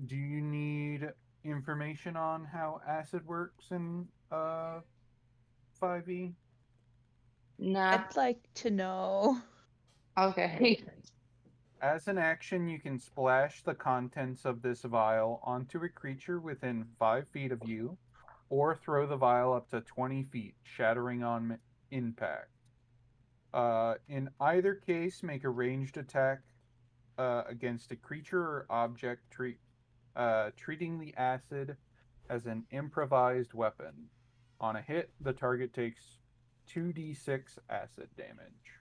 Do you need information on how acid works in 5e? Nah. I'd like to know. Okay. As an action, you can splash the contents of this vial onto a creature within 5 feet of you, or throw the vial up to 20 feet, shattering on impact. In either case, make a ranged attack against a creature or object, treating the acid as an improvised weapon. On a hit, the target takes 2d6 acid damage.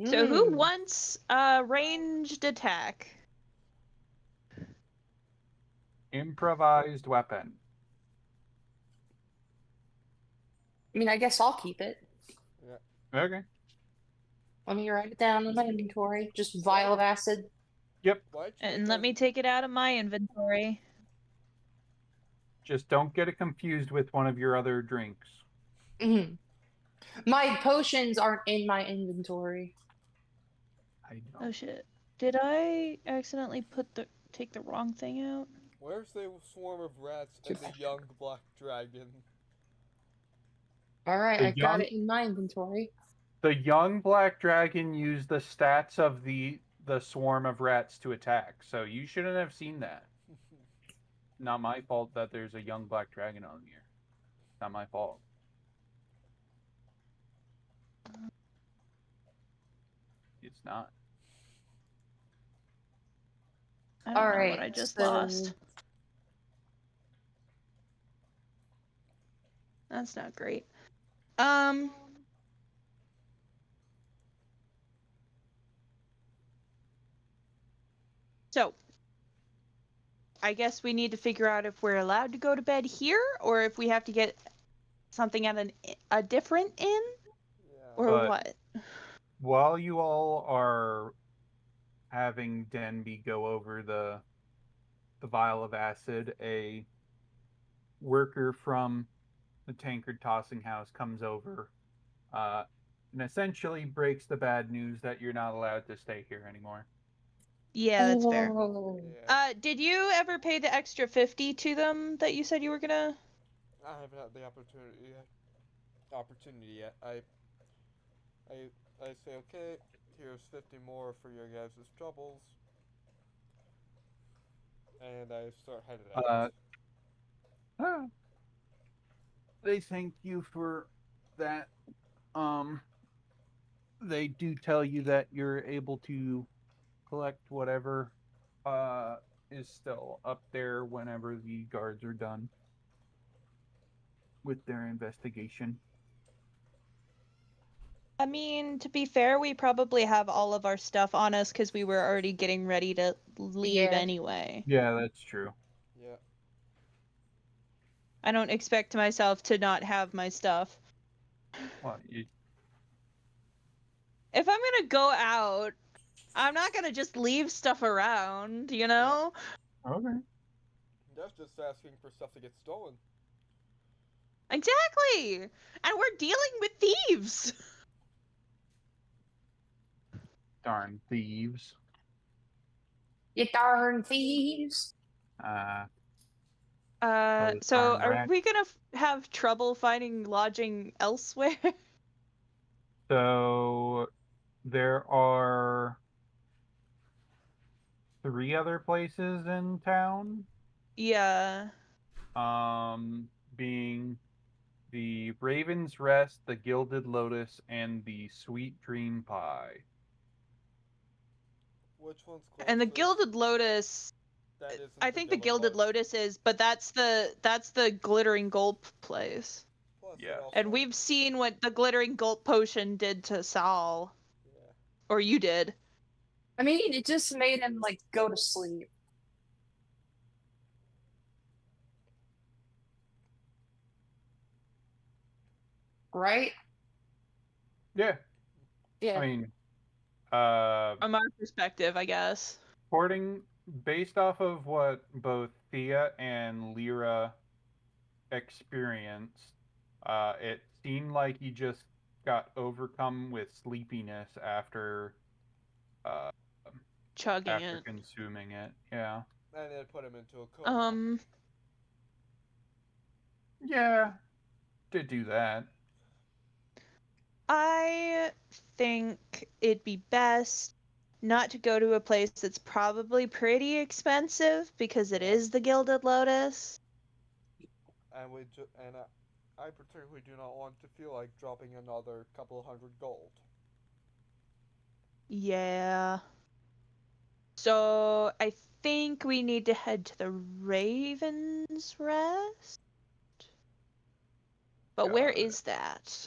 So who Hmm. wants a ranged attack? Improvised weapon. I mean, I guess I'll keep it. Okay. Let me write it down in my inventory. Just vial of acid. Yep. Why'd you And make let us- me take it out of my inventory. Just don't get it confused with one of your other drinks. Mhm. My potions aren't in my inventory. I Oh don't. shit. Did I accidentally take the wrong thing out? Where's the swarm of rats and the young black dragon? All right, The I got young- it in my inventory. The young black dragon used the stats of the swarm of rats to attack, so you shouldn't have seen that. Not my fault that there's a young black dragon on here. Not my fault. It's not. I don't All know right, what I just so- lost. That's not great. So I guess we need to figure out if we're allowed to go to bed here or if we have to get something at a different inn Yeah. or But- what. While you all are having Denby go over the vial of acid, a worker from the tankard tossing house comes over and essentially breaks the bad news that you're not allowed to stay here anymore. Yeah, that's fair. Oh. Yeah. Did you ever pay the extra 50 to them that you said you were gonna? I haven't had the opportunity yet. I say, okay, here's 50 more for your guys' troubles. And I start headed out. They thank you for that. They do tell you that you're able to collect whatever is still up there whenever the guards are done with their investigation. I mean, to be fair, we probably have all of our stuff on us because we were already getting ready to leave Yeah. anyway. Yeah, that's true. Yeah. I don't expect myself to not have my stuff. Well, If I'm gonna go out, I'm not gonna just leave stuff around, you know? okay. That's just asking for stuff to get stolen. Exactly! And we're dealing with thieves! Darn thieves. You darn thieves. Those So darn are rats. we gonna have trouble finding lodging elsewhere? So there are 3 other places in town. Yeah. Being the Raven's Rest, the Gilded Lotus, and the Sweet Dream Pie. Which one's closest? And the Gilded Lotus, That isn't I think the Gilded Lotus is, but that's the Glittering Gulp place. Plus, it Yeah. also And we've seen what the Glittering Gulp potion did to Sal. Yeah. Or you did. I mean, it just made him like go to sleep. Right? Yeah. Yeah. I mean, From our perspective, I guess. based off of what both Thea and Lyra experienced, it seemed like he just got overcome with sleepiness after Chugging it. consuming it. Yeah. And it put him into a coma. Yeah. Did do that. I think it'd be best not to go to a place that's probably pretty expensive because it is the Gilded Lotus. And I particularly do not want to feel like dropping another couple hundred gold. Yeah. So I think we need to head to the Raven's Rest. But where is that?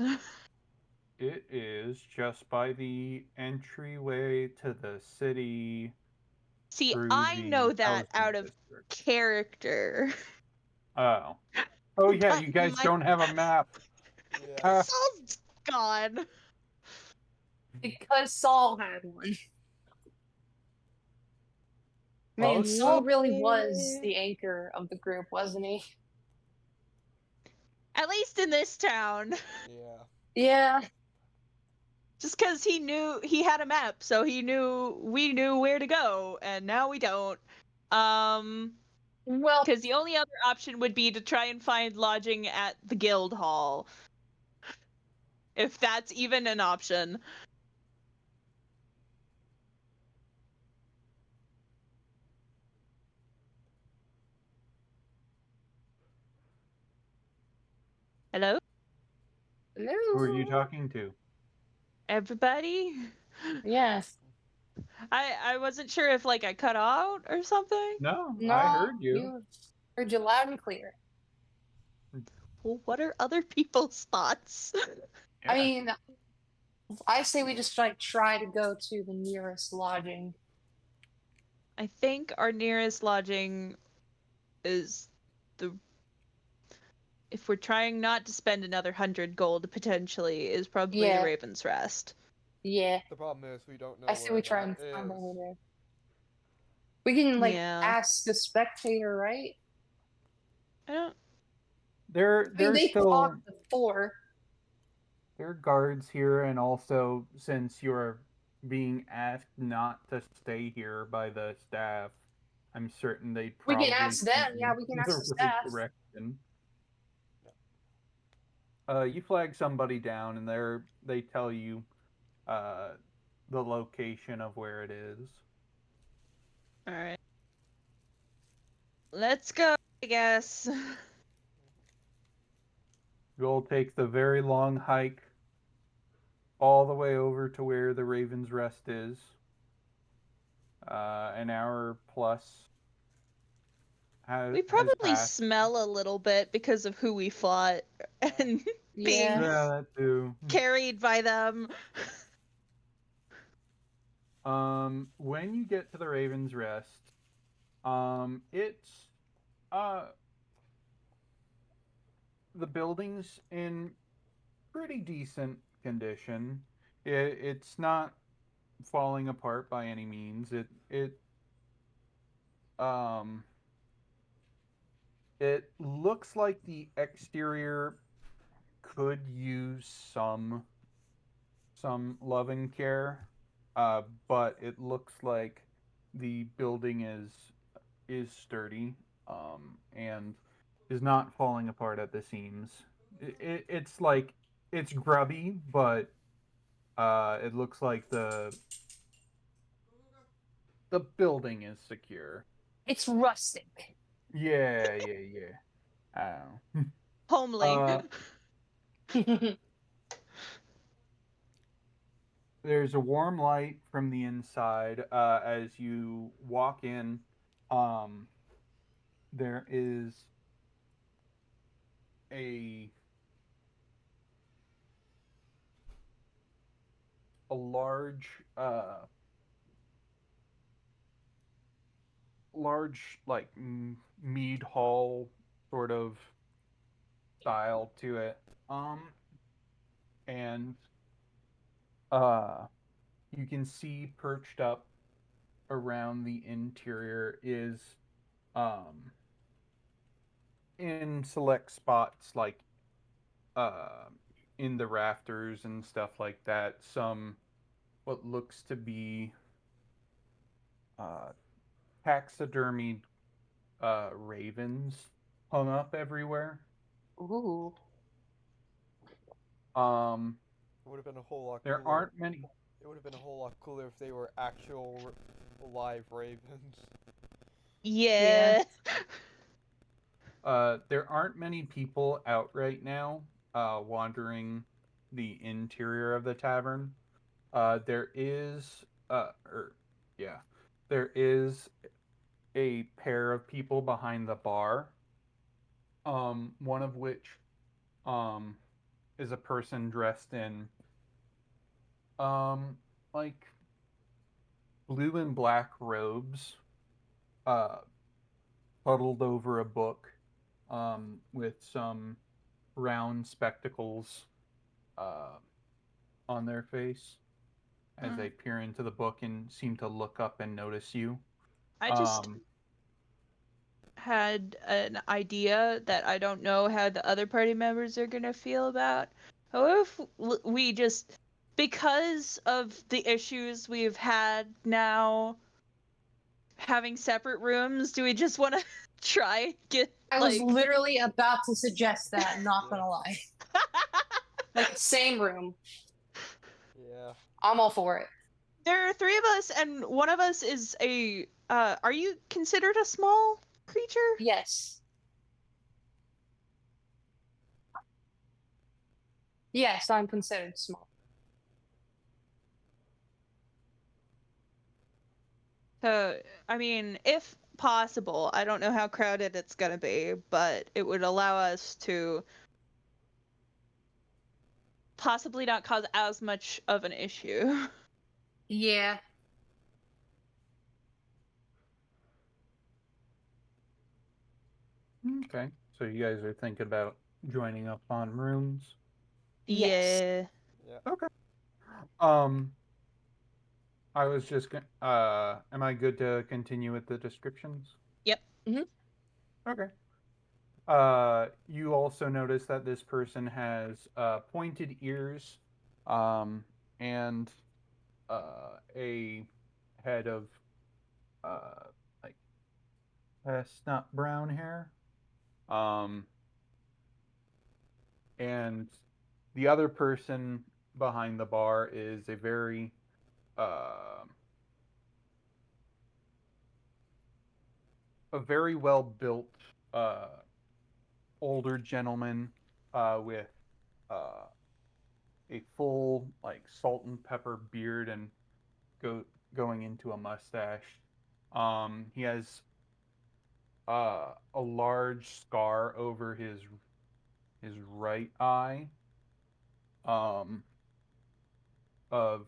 It is just by the entryway to the city. See, through I the know that housing out of district. character. Oh. Oh yeah, But you guys my- don't have a map. Yeah. Saul's gone. Because Saul had one. Man, Oh, Saul really was the anchor of the group, wasn't he? At least in this town. Yeah. Yeah. Just because he had a map, so we knew where to go, and now we don't. Well, Because the only other option would be to try and find lodging at the guild hall. If that's even an option. Hello? hello. who are you talking to? Everybody? Yes. I wasn't sure if like I cut out or something. No, No, I heard you. you heard you loud and clear. Well, what are other people's thoughts? I mean, I say we just like try to go to the nearest lodging. I think our nearest lodging is if we're trying not to spend another 100 gold potentially, is probably Yeah. the Raven's Rest. Yeah. The problem is we don't know I say where we try that and find is. over there. We can like Yeah. ask the spectator, right? I don't. There, I mean, there's they still talked before. there are guards here, and also since you're being asked not to stay here by the staff, I'm certain they We probably can ask point them. you Yeah, we can in ask the the right staff. direction. You flag somebody down, and they tell you the location of where it is. All right. Let's go, I guess. You'll take the very long hike all the way over to where the Raven's Rest is. An hour plus. We probably smell a little bit because of who we fought and being Yeah. that too. carried by them. When you get to the Raven's Rest, it's the building's in pretty decent condition. It's not falling apart by any means. Um it looks like the exterior could use some love and care, but it looks like the building is sturdy, and is not falling apart at the seams. It's like it's grubby, but it looks like the building is secure. It's rustic. Yeah. I don't know. Homely. There's a warm light from the inside. As you walk in, um, there is a large like mead hall sort of style to it. And you can see perched up around the interior is um in select spots like uh in the rafters and stuff like that, some what looks to be uh taxidermied ravens hung up everywhere. Ooh. um It would have been a whole lot there cooler. aren't many It would have been a whole lot cooler if they were actual live ravens. Yeah. there aren't many people out right now wandering the interior of the tavern. There is yeah, there is a pair of people behind the bar. One of which um is a person dressed in um like blue and black robes, uh huddled over a book, with some round spectacles uh on their face as they peer into the book and seem to look up and notice you. I just Um, had an idea that I don't know how the other party members are gonna feel about. What if we just, because of the issues we've had now, having separate rooms, do we just want to try get I was literally about to suggest that, not Yeah. gonna lie. Like, same room. Yeah. I'm all for it. There are three of us, and one of us is a. Are you considered a small creature? Yes. Yes, I'm considered small. So, I mean, if possible, I don't know how crowded it's gonna be, but it would allow us to possibly not cause as much of an issue. Yeah. okay, so you guys are thinking about joining up on rooms. Yes. Yeah. Yeah. Okay. Um, I was just am I good to continue with the descriptions? Yep. Okay. You also notice that this person has pointed ears, and a head of like chestnut brown hair. Um, and the other person behind the bar is uh, a very well built uh, older gentleman with uh, a full like salt and pepper beard and going into a mustache. He has a large scar over his right eye, um, of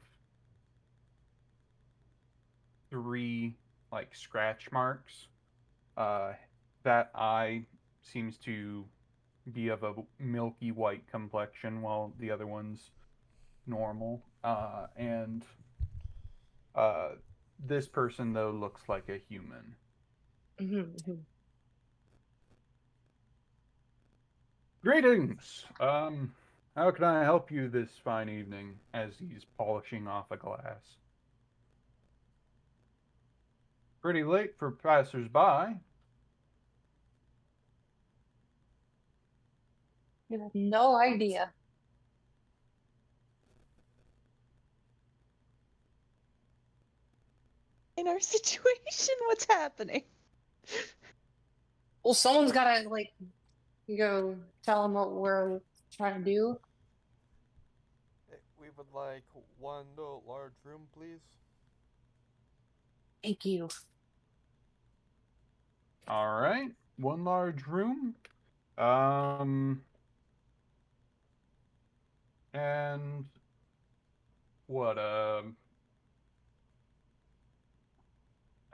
three like scratch marks. Uh, that eye seems to be of a milky white complexion, while the other one's normal. And uh, this person though looks like a human. Greetings. How can I help you this fine evening? As he's polishing off a glass. Pretty late for passers-by. You have no idea. In our situation, what's happening? Well, someone's gotta, like, go tell them what we're trying to do. would like one large room, please. Thank you. All right, one large room. And what? Like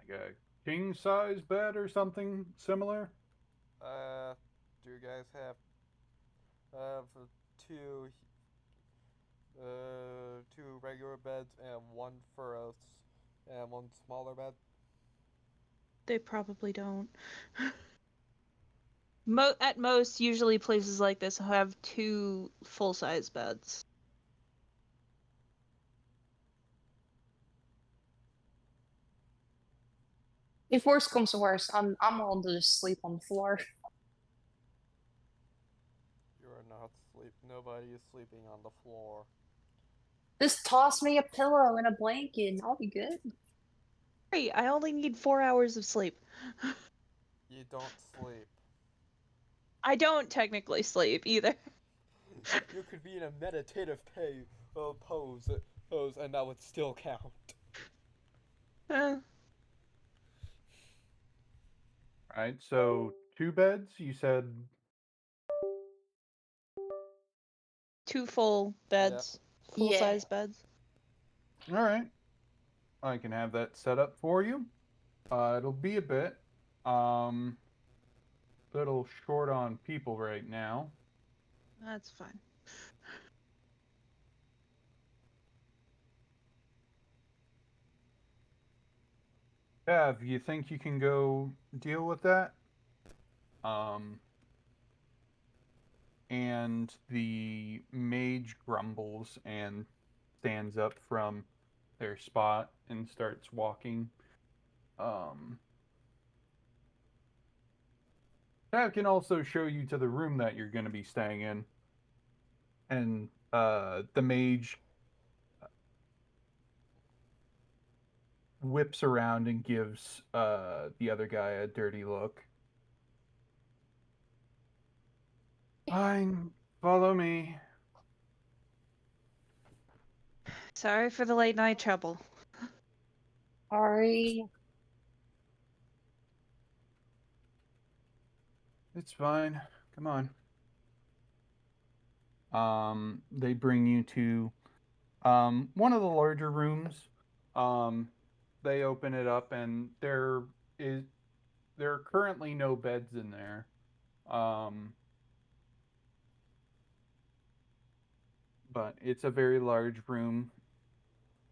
a king size bed or something similar? Do you guys have two two regular beds and one for us and one smaller bed? They probably don't. At most, usually places like this have 2 full-size beds. If worse comes to worse, I'm willing to just sleep on the floor. You are not sleep. Nobody is sleeping on the floor. Just toss me a pillow and a blanket, and I'll be good. Great, I only need 4 hours of sleep. You don't sleep. I don't technically sleep either. You could be in a meditative pose, and that would still count. Uh, All right, so 2 beds. You said 2 full beds, full-size beds. all right. I can have that set up for you. It'll be a bit, um, little short on people right now. That's fine. Bev, you think you can go deal with that? Um, and the mage grumbles and stands up from their spot and starts walking. That can also show you to the room that you're going to be staying in. And the mage whips around and gives the other guy a dirty look. Fine, follow me. Sorry for the late night trouble. Sorry. It's fine. Come on. They bring you to one of the larger rooms. Um, they open it up and there are currently no beds in there. Um, but it's a very large room,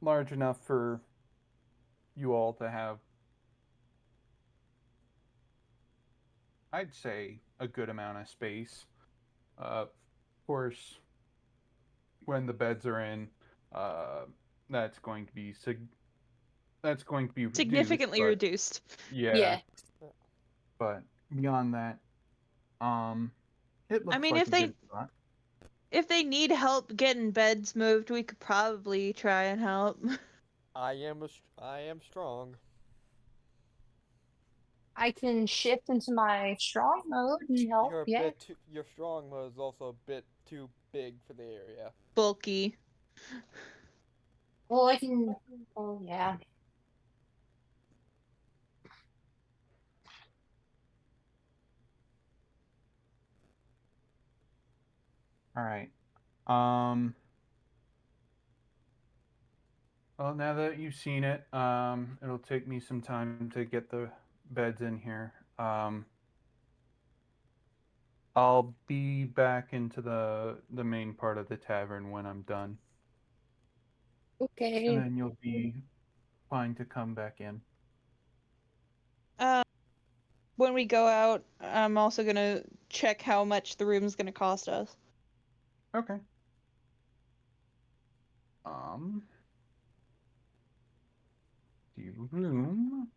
large enough for you all to have, I'd say, a good amount of space. Of course, when the beds are in, uh, that's going to be reduced. Significantly But reduced. yeah, Yeah. but beyond that, it I looks mean, like a good spot. if they need help getting beds moved, we could probably try and help. I am strong. I can shift into my strong mode and help, You're a yeah. bit too. Your strong mode is also a bit too big for the area. Bulky. Well, I can. Oh, yeah. All right. Um, well, now that you've seen it, it'll take me some time to get the beds in here. I'll be back into the main part of the tavern when I'm done, and Okay. then you'll be fine to come back in. Uh, when we go out, I'm also gonna check how much the room's gonna cost us. Okay. Um, the room.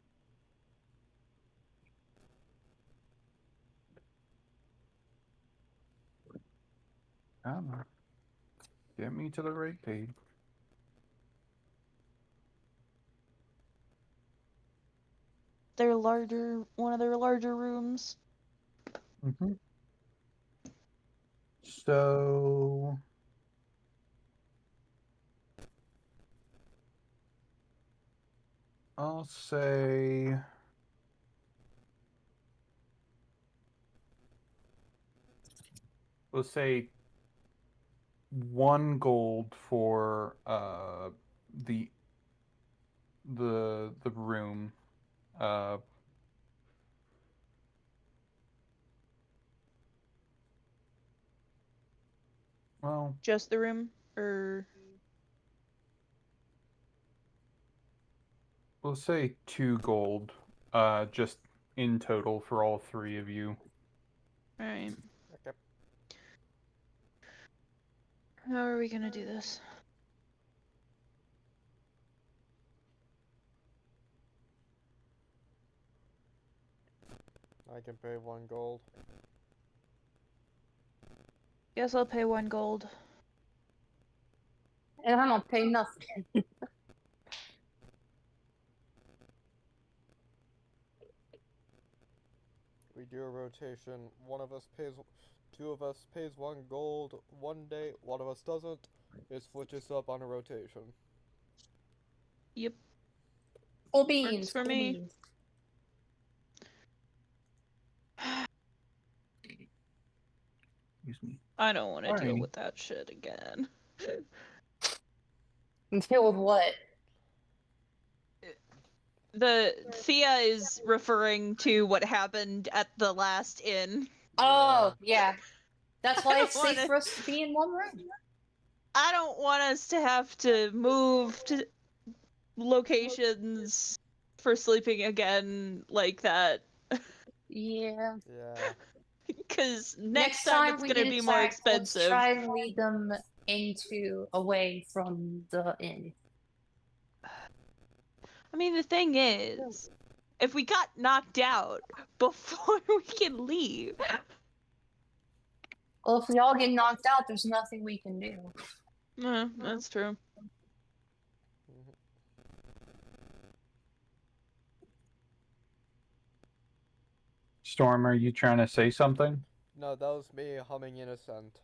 Come on, get me to the right page. One of their larger rooms. Mm-hmm. So I'll say. We'll say 1 gold for the the room. Uh, well, Just the room, or we'll say 2 gold. Just in total for all 3 of you. all right. Okay. How are we gonna do this? I can pay 1 gold. Guess I'll pay 1 gold. And I don't pay nothing. We do a rotation. Two of us pays 1 gold one day. One of us doesn't. It switches up on a rotation. Yep. Full beans. Works for full me. beans. Excuse me. I don't want to deal Alrighty. with that shit again. And deal with what? The Thea is referring to what happened at the last inn. Oh, yeah. That's why I it's don't safe wanna- for us to be in one room. I don't want us to have to move to locations for sleeping again like that. Yeah. Yeah. Because next time it's we gonna get be more attacked, let's expensive. try and lead them away from the inn. I mean, the thing is, if we got knocked out before we can leave, Well, if we all get knocked out, there's nothing we can do. that's true. Mhm. Storm, are you trying to say something? No, that was me humming Innocent.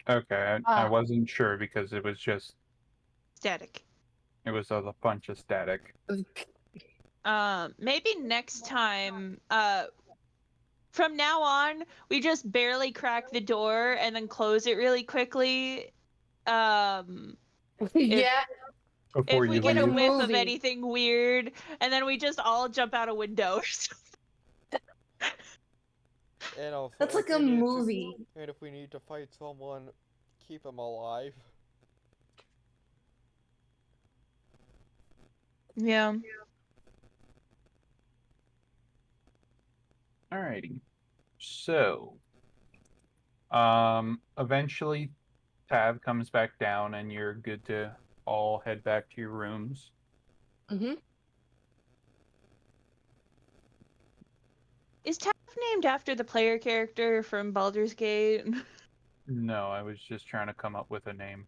Okay, I Ah. wasn't sure because it was Static. a bunch of static. Maybe next time, from now on, we just barely crack the door and then close it really quickly. Yeah. Before If we you get a Like a leave. whiff of movie. anything weird, and then we just all jump out a window or something. And also, That's like if a we need to- movie. and if we need to fight someone, keep them alive. Yeah. Alrighty. So, eventually, Tab comes back down, and you're good to all head back to your rooms. Mm-hmm. Is Taff named after the player character from Baldur's Gate? No, I was just trying to come up with a name.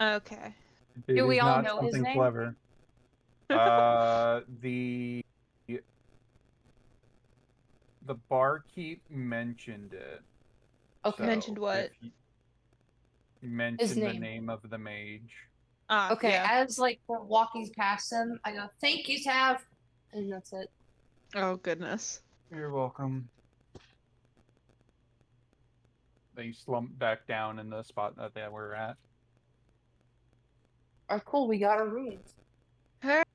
Okay. It Do we is all not know his something name? clever. The barkeep mentioned it. Okay. Mentioned what? if you- mentioned the name. name of the mage. Okay, Yeah. as like we're walking past him, I go, "Thank you, Tav," and that's it. Oh goodness. You're welcome. They slump back down in the spot that they were at. All right, cool. We got our rooms. Alright.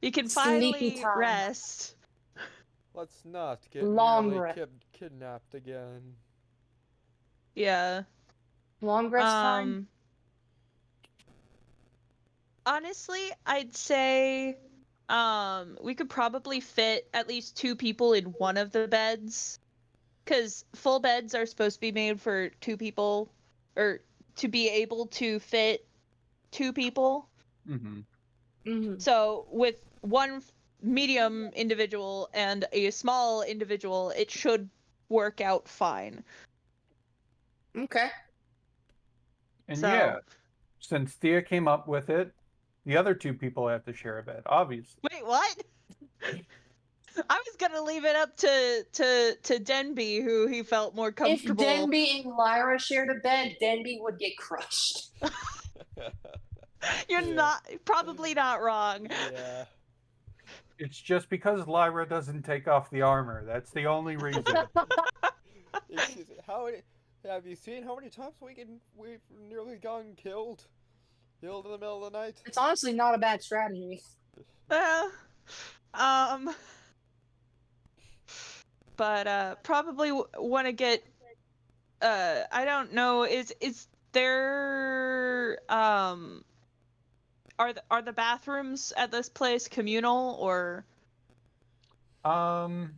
You can Sleepy finally time. rest. Let's not get Long nearly rest. kidnapped again. Yeah. Long rest time. Honestly, I'd say we could probably fit at least 2 people in one of the beds. Cuz full beds are supposed to be made for 2 people, or to be able to fit 2 people. Mm-hmm. Mm-hmm. So with one medium individual and a small individual, it should work out fine. Okay. And So yeah, since Thea came up with it, the other 2 people have to share a bed, obviously. wait, what? I was gonna leave it up to Denby, who he felt more If comfortable. Denby and Lyra shared a bed, Denby would get crushed. You're Yeah. probably not wrong. Yeah. It's just because Lyra doesn't take off the armor. That's the only reason. Excuse me. How many? Have you seen how many times we've nearly gotten killed? Killed in the middle of the night. It's honestly not a bad strategy. Uh, um, but probably want to get. I don't know. Is there are the bathrooms at this place communal or? Um.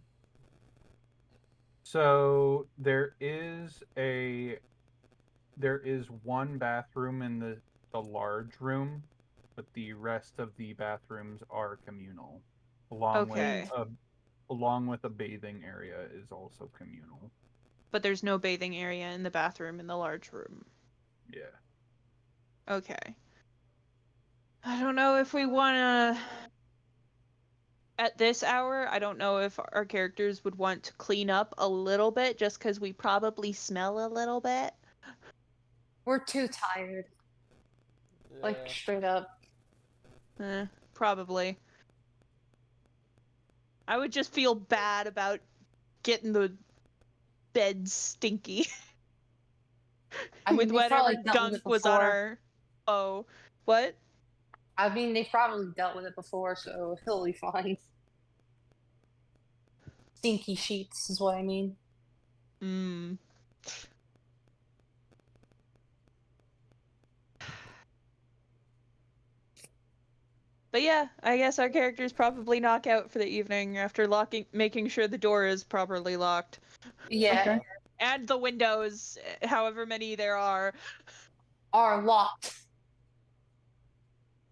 So there is one bathroom in the large room, but the rest of the bathrooms are communal, along with Okay. a bathing area is also communal. But there's no bathing area in the bathroom in the large room. Yeah. Okay. I don't know if we wanna. At this hour, I don't know if our characters would want to clean up a little bit just because we probably smell a little bit. We're too tired. Like, Yeah. straight up. Probably. I would just feel bad about getting the bed stinky I mean, with they've whatever probably dealt with it gunk was on before. our. Oh, what? I mean, they've probably dealt with it before, so he'll be fine. Stinky sheets is what I mean. Hmm. But yeah, I guess our characters probably knock out for the evening after making sure the door is properly locked. Yeah, Okay. And the windows, however many there are. are locked.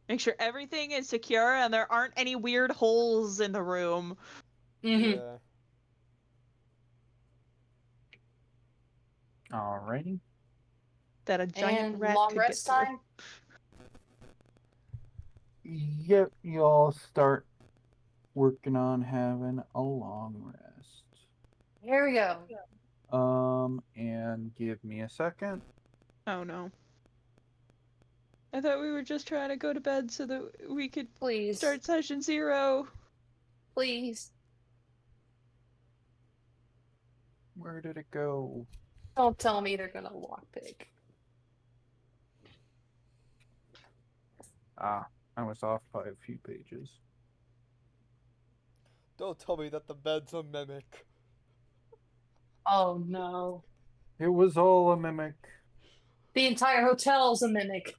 Make sure everything is secure and there aren't any weird holes in the room. Mm-hmm. Yeah. Alrighty. That a giant And rat long could get rest through. time. Yep, you all start working on having a long rest. Here we go. And give me a second. Oh no. I thought we were just trying to go to bed so that we could Please. start session 0. Please. Where did it go? Don't tell me they're gonna lockpick. Ah, I was off by a few pages. Don't tell me that the bed's a mimic. Oh no. It was all a mimic. The entire hotel's a mimic.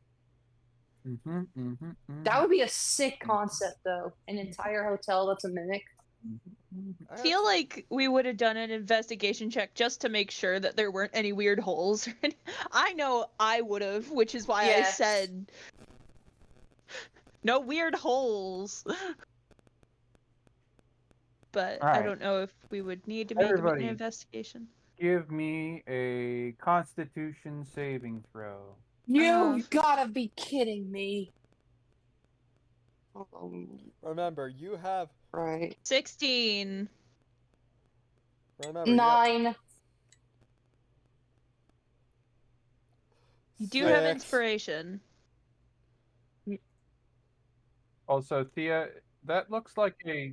Mm-hmm. That would be a sick concept, though. An entire hotel that's a mimic. I feel like we would have done an investigation check just to make sure that there weren't any weird holes. I know I would have, which is why I Yes. said no weird holes. But I Alright. don't know if we would need to make an Everybody. investigation. Give me a Constitution saving throw. You've gotta be kidding me. Remember, you have. Right. 16. Remember, 9. You do have 6. inspiration. Also, Thea, that looks like a.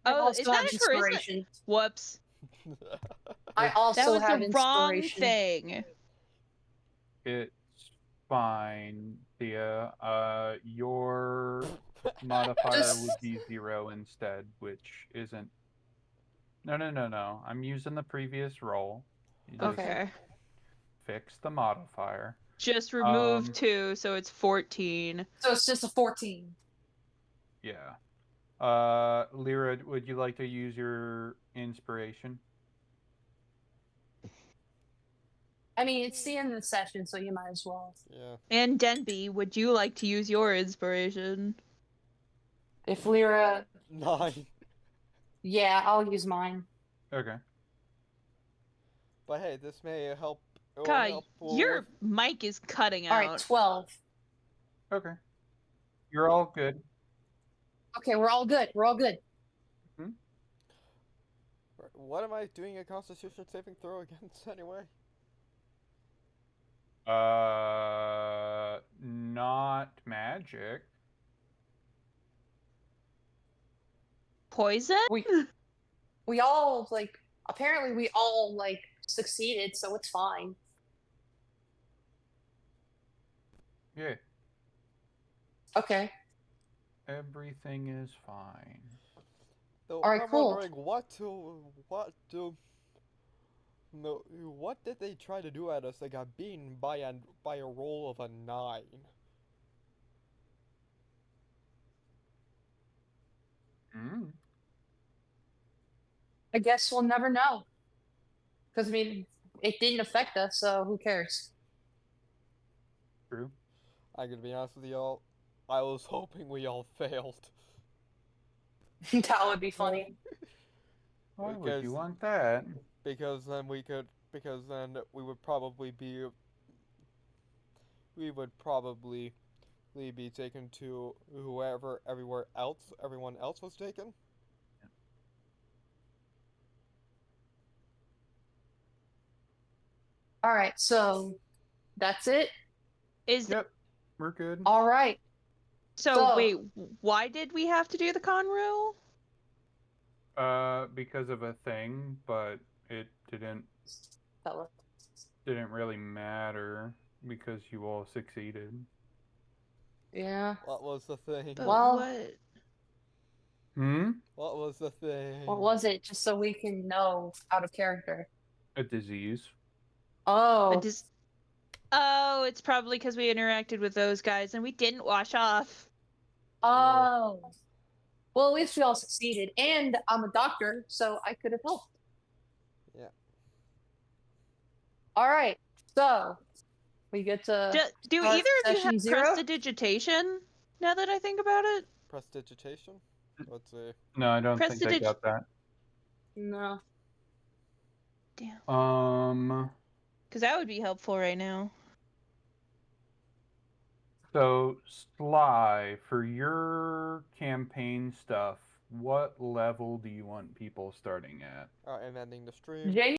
I Oh, also is that have a charisma? inspiration. Whoops. I also That was have the wrong inspiration. thing. It's fine, Thea. Your modifier would be 0 instead, which isn't. No. I'm using the previous roll. You just Okay. fix the modifier. Just remove 2, so it's 14. So it's just a 14. Yeah. Lyra, would you like to use your inspiration? I mean, it's the end of the session, so you might as well. Yeah. And Denby, would you like to use your inspiration? If Lyra. 9. Yeah, I'll use mine. Okay. But hey, this may help. it will God, help your mic is cutting out. Alright, 12. Okay. You're all good. Okay, we're all good. We're all good. What am I doing a Constitution saving throw against anyway? not magic. Poison? We all apparently we all succeeded, so it's fine. Yeah, Okay. everything is fine. So All right, I'm cool. wondering no, what did they try to do at us? They got beaten by a roll of a 9. Mm. I guess we'll never know. Because I mean, it didn't affect us, so who cares? True. I'm gonna be honest with y'all. I was hoping we all failed. That would be funny. Why would Because- you want that? because then we would probably be taken to everyone else was taken. All right, so that's it. Is Yep, we're good. All right. so So- wait, why did we have to do the Conroe? Because of a thing, but it didn't Fella. really matter because you all succeeded. Yeah. What was the thing? But Well- what? Hmm? What was the thing? What was it? Just so we can know out of character. A disease. Oh. Oh, it's probably because we interacted with those guys and we didn't wash off. Oh. Well, at least we all succeeded, and I'm a doctor, so I could have helped. Yeah. All right. So we get to Do start either of you session have 0? prestidigitation? Now that I think about it, Prestidigitation? Let's see. No, I don't think they got that. No. damn, because that would be helpful right now. So, Sly, for your campaign stuff, what level do you want people starting at? Alright, I'm ending the stream. Jamie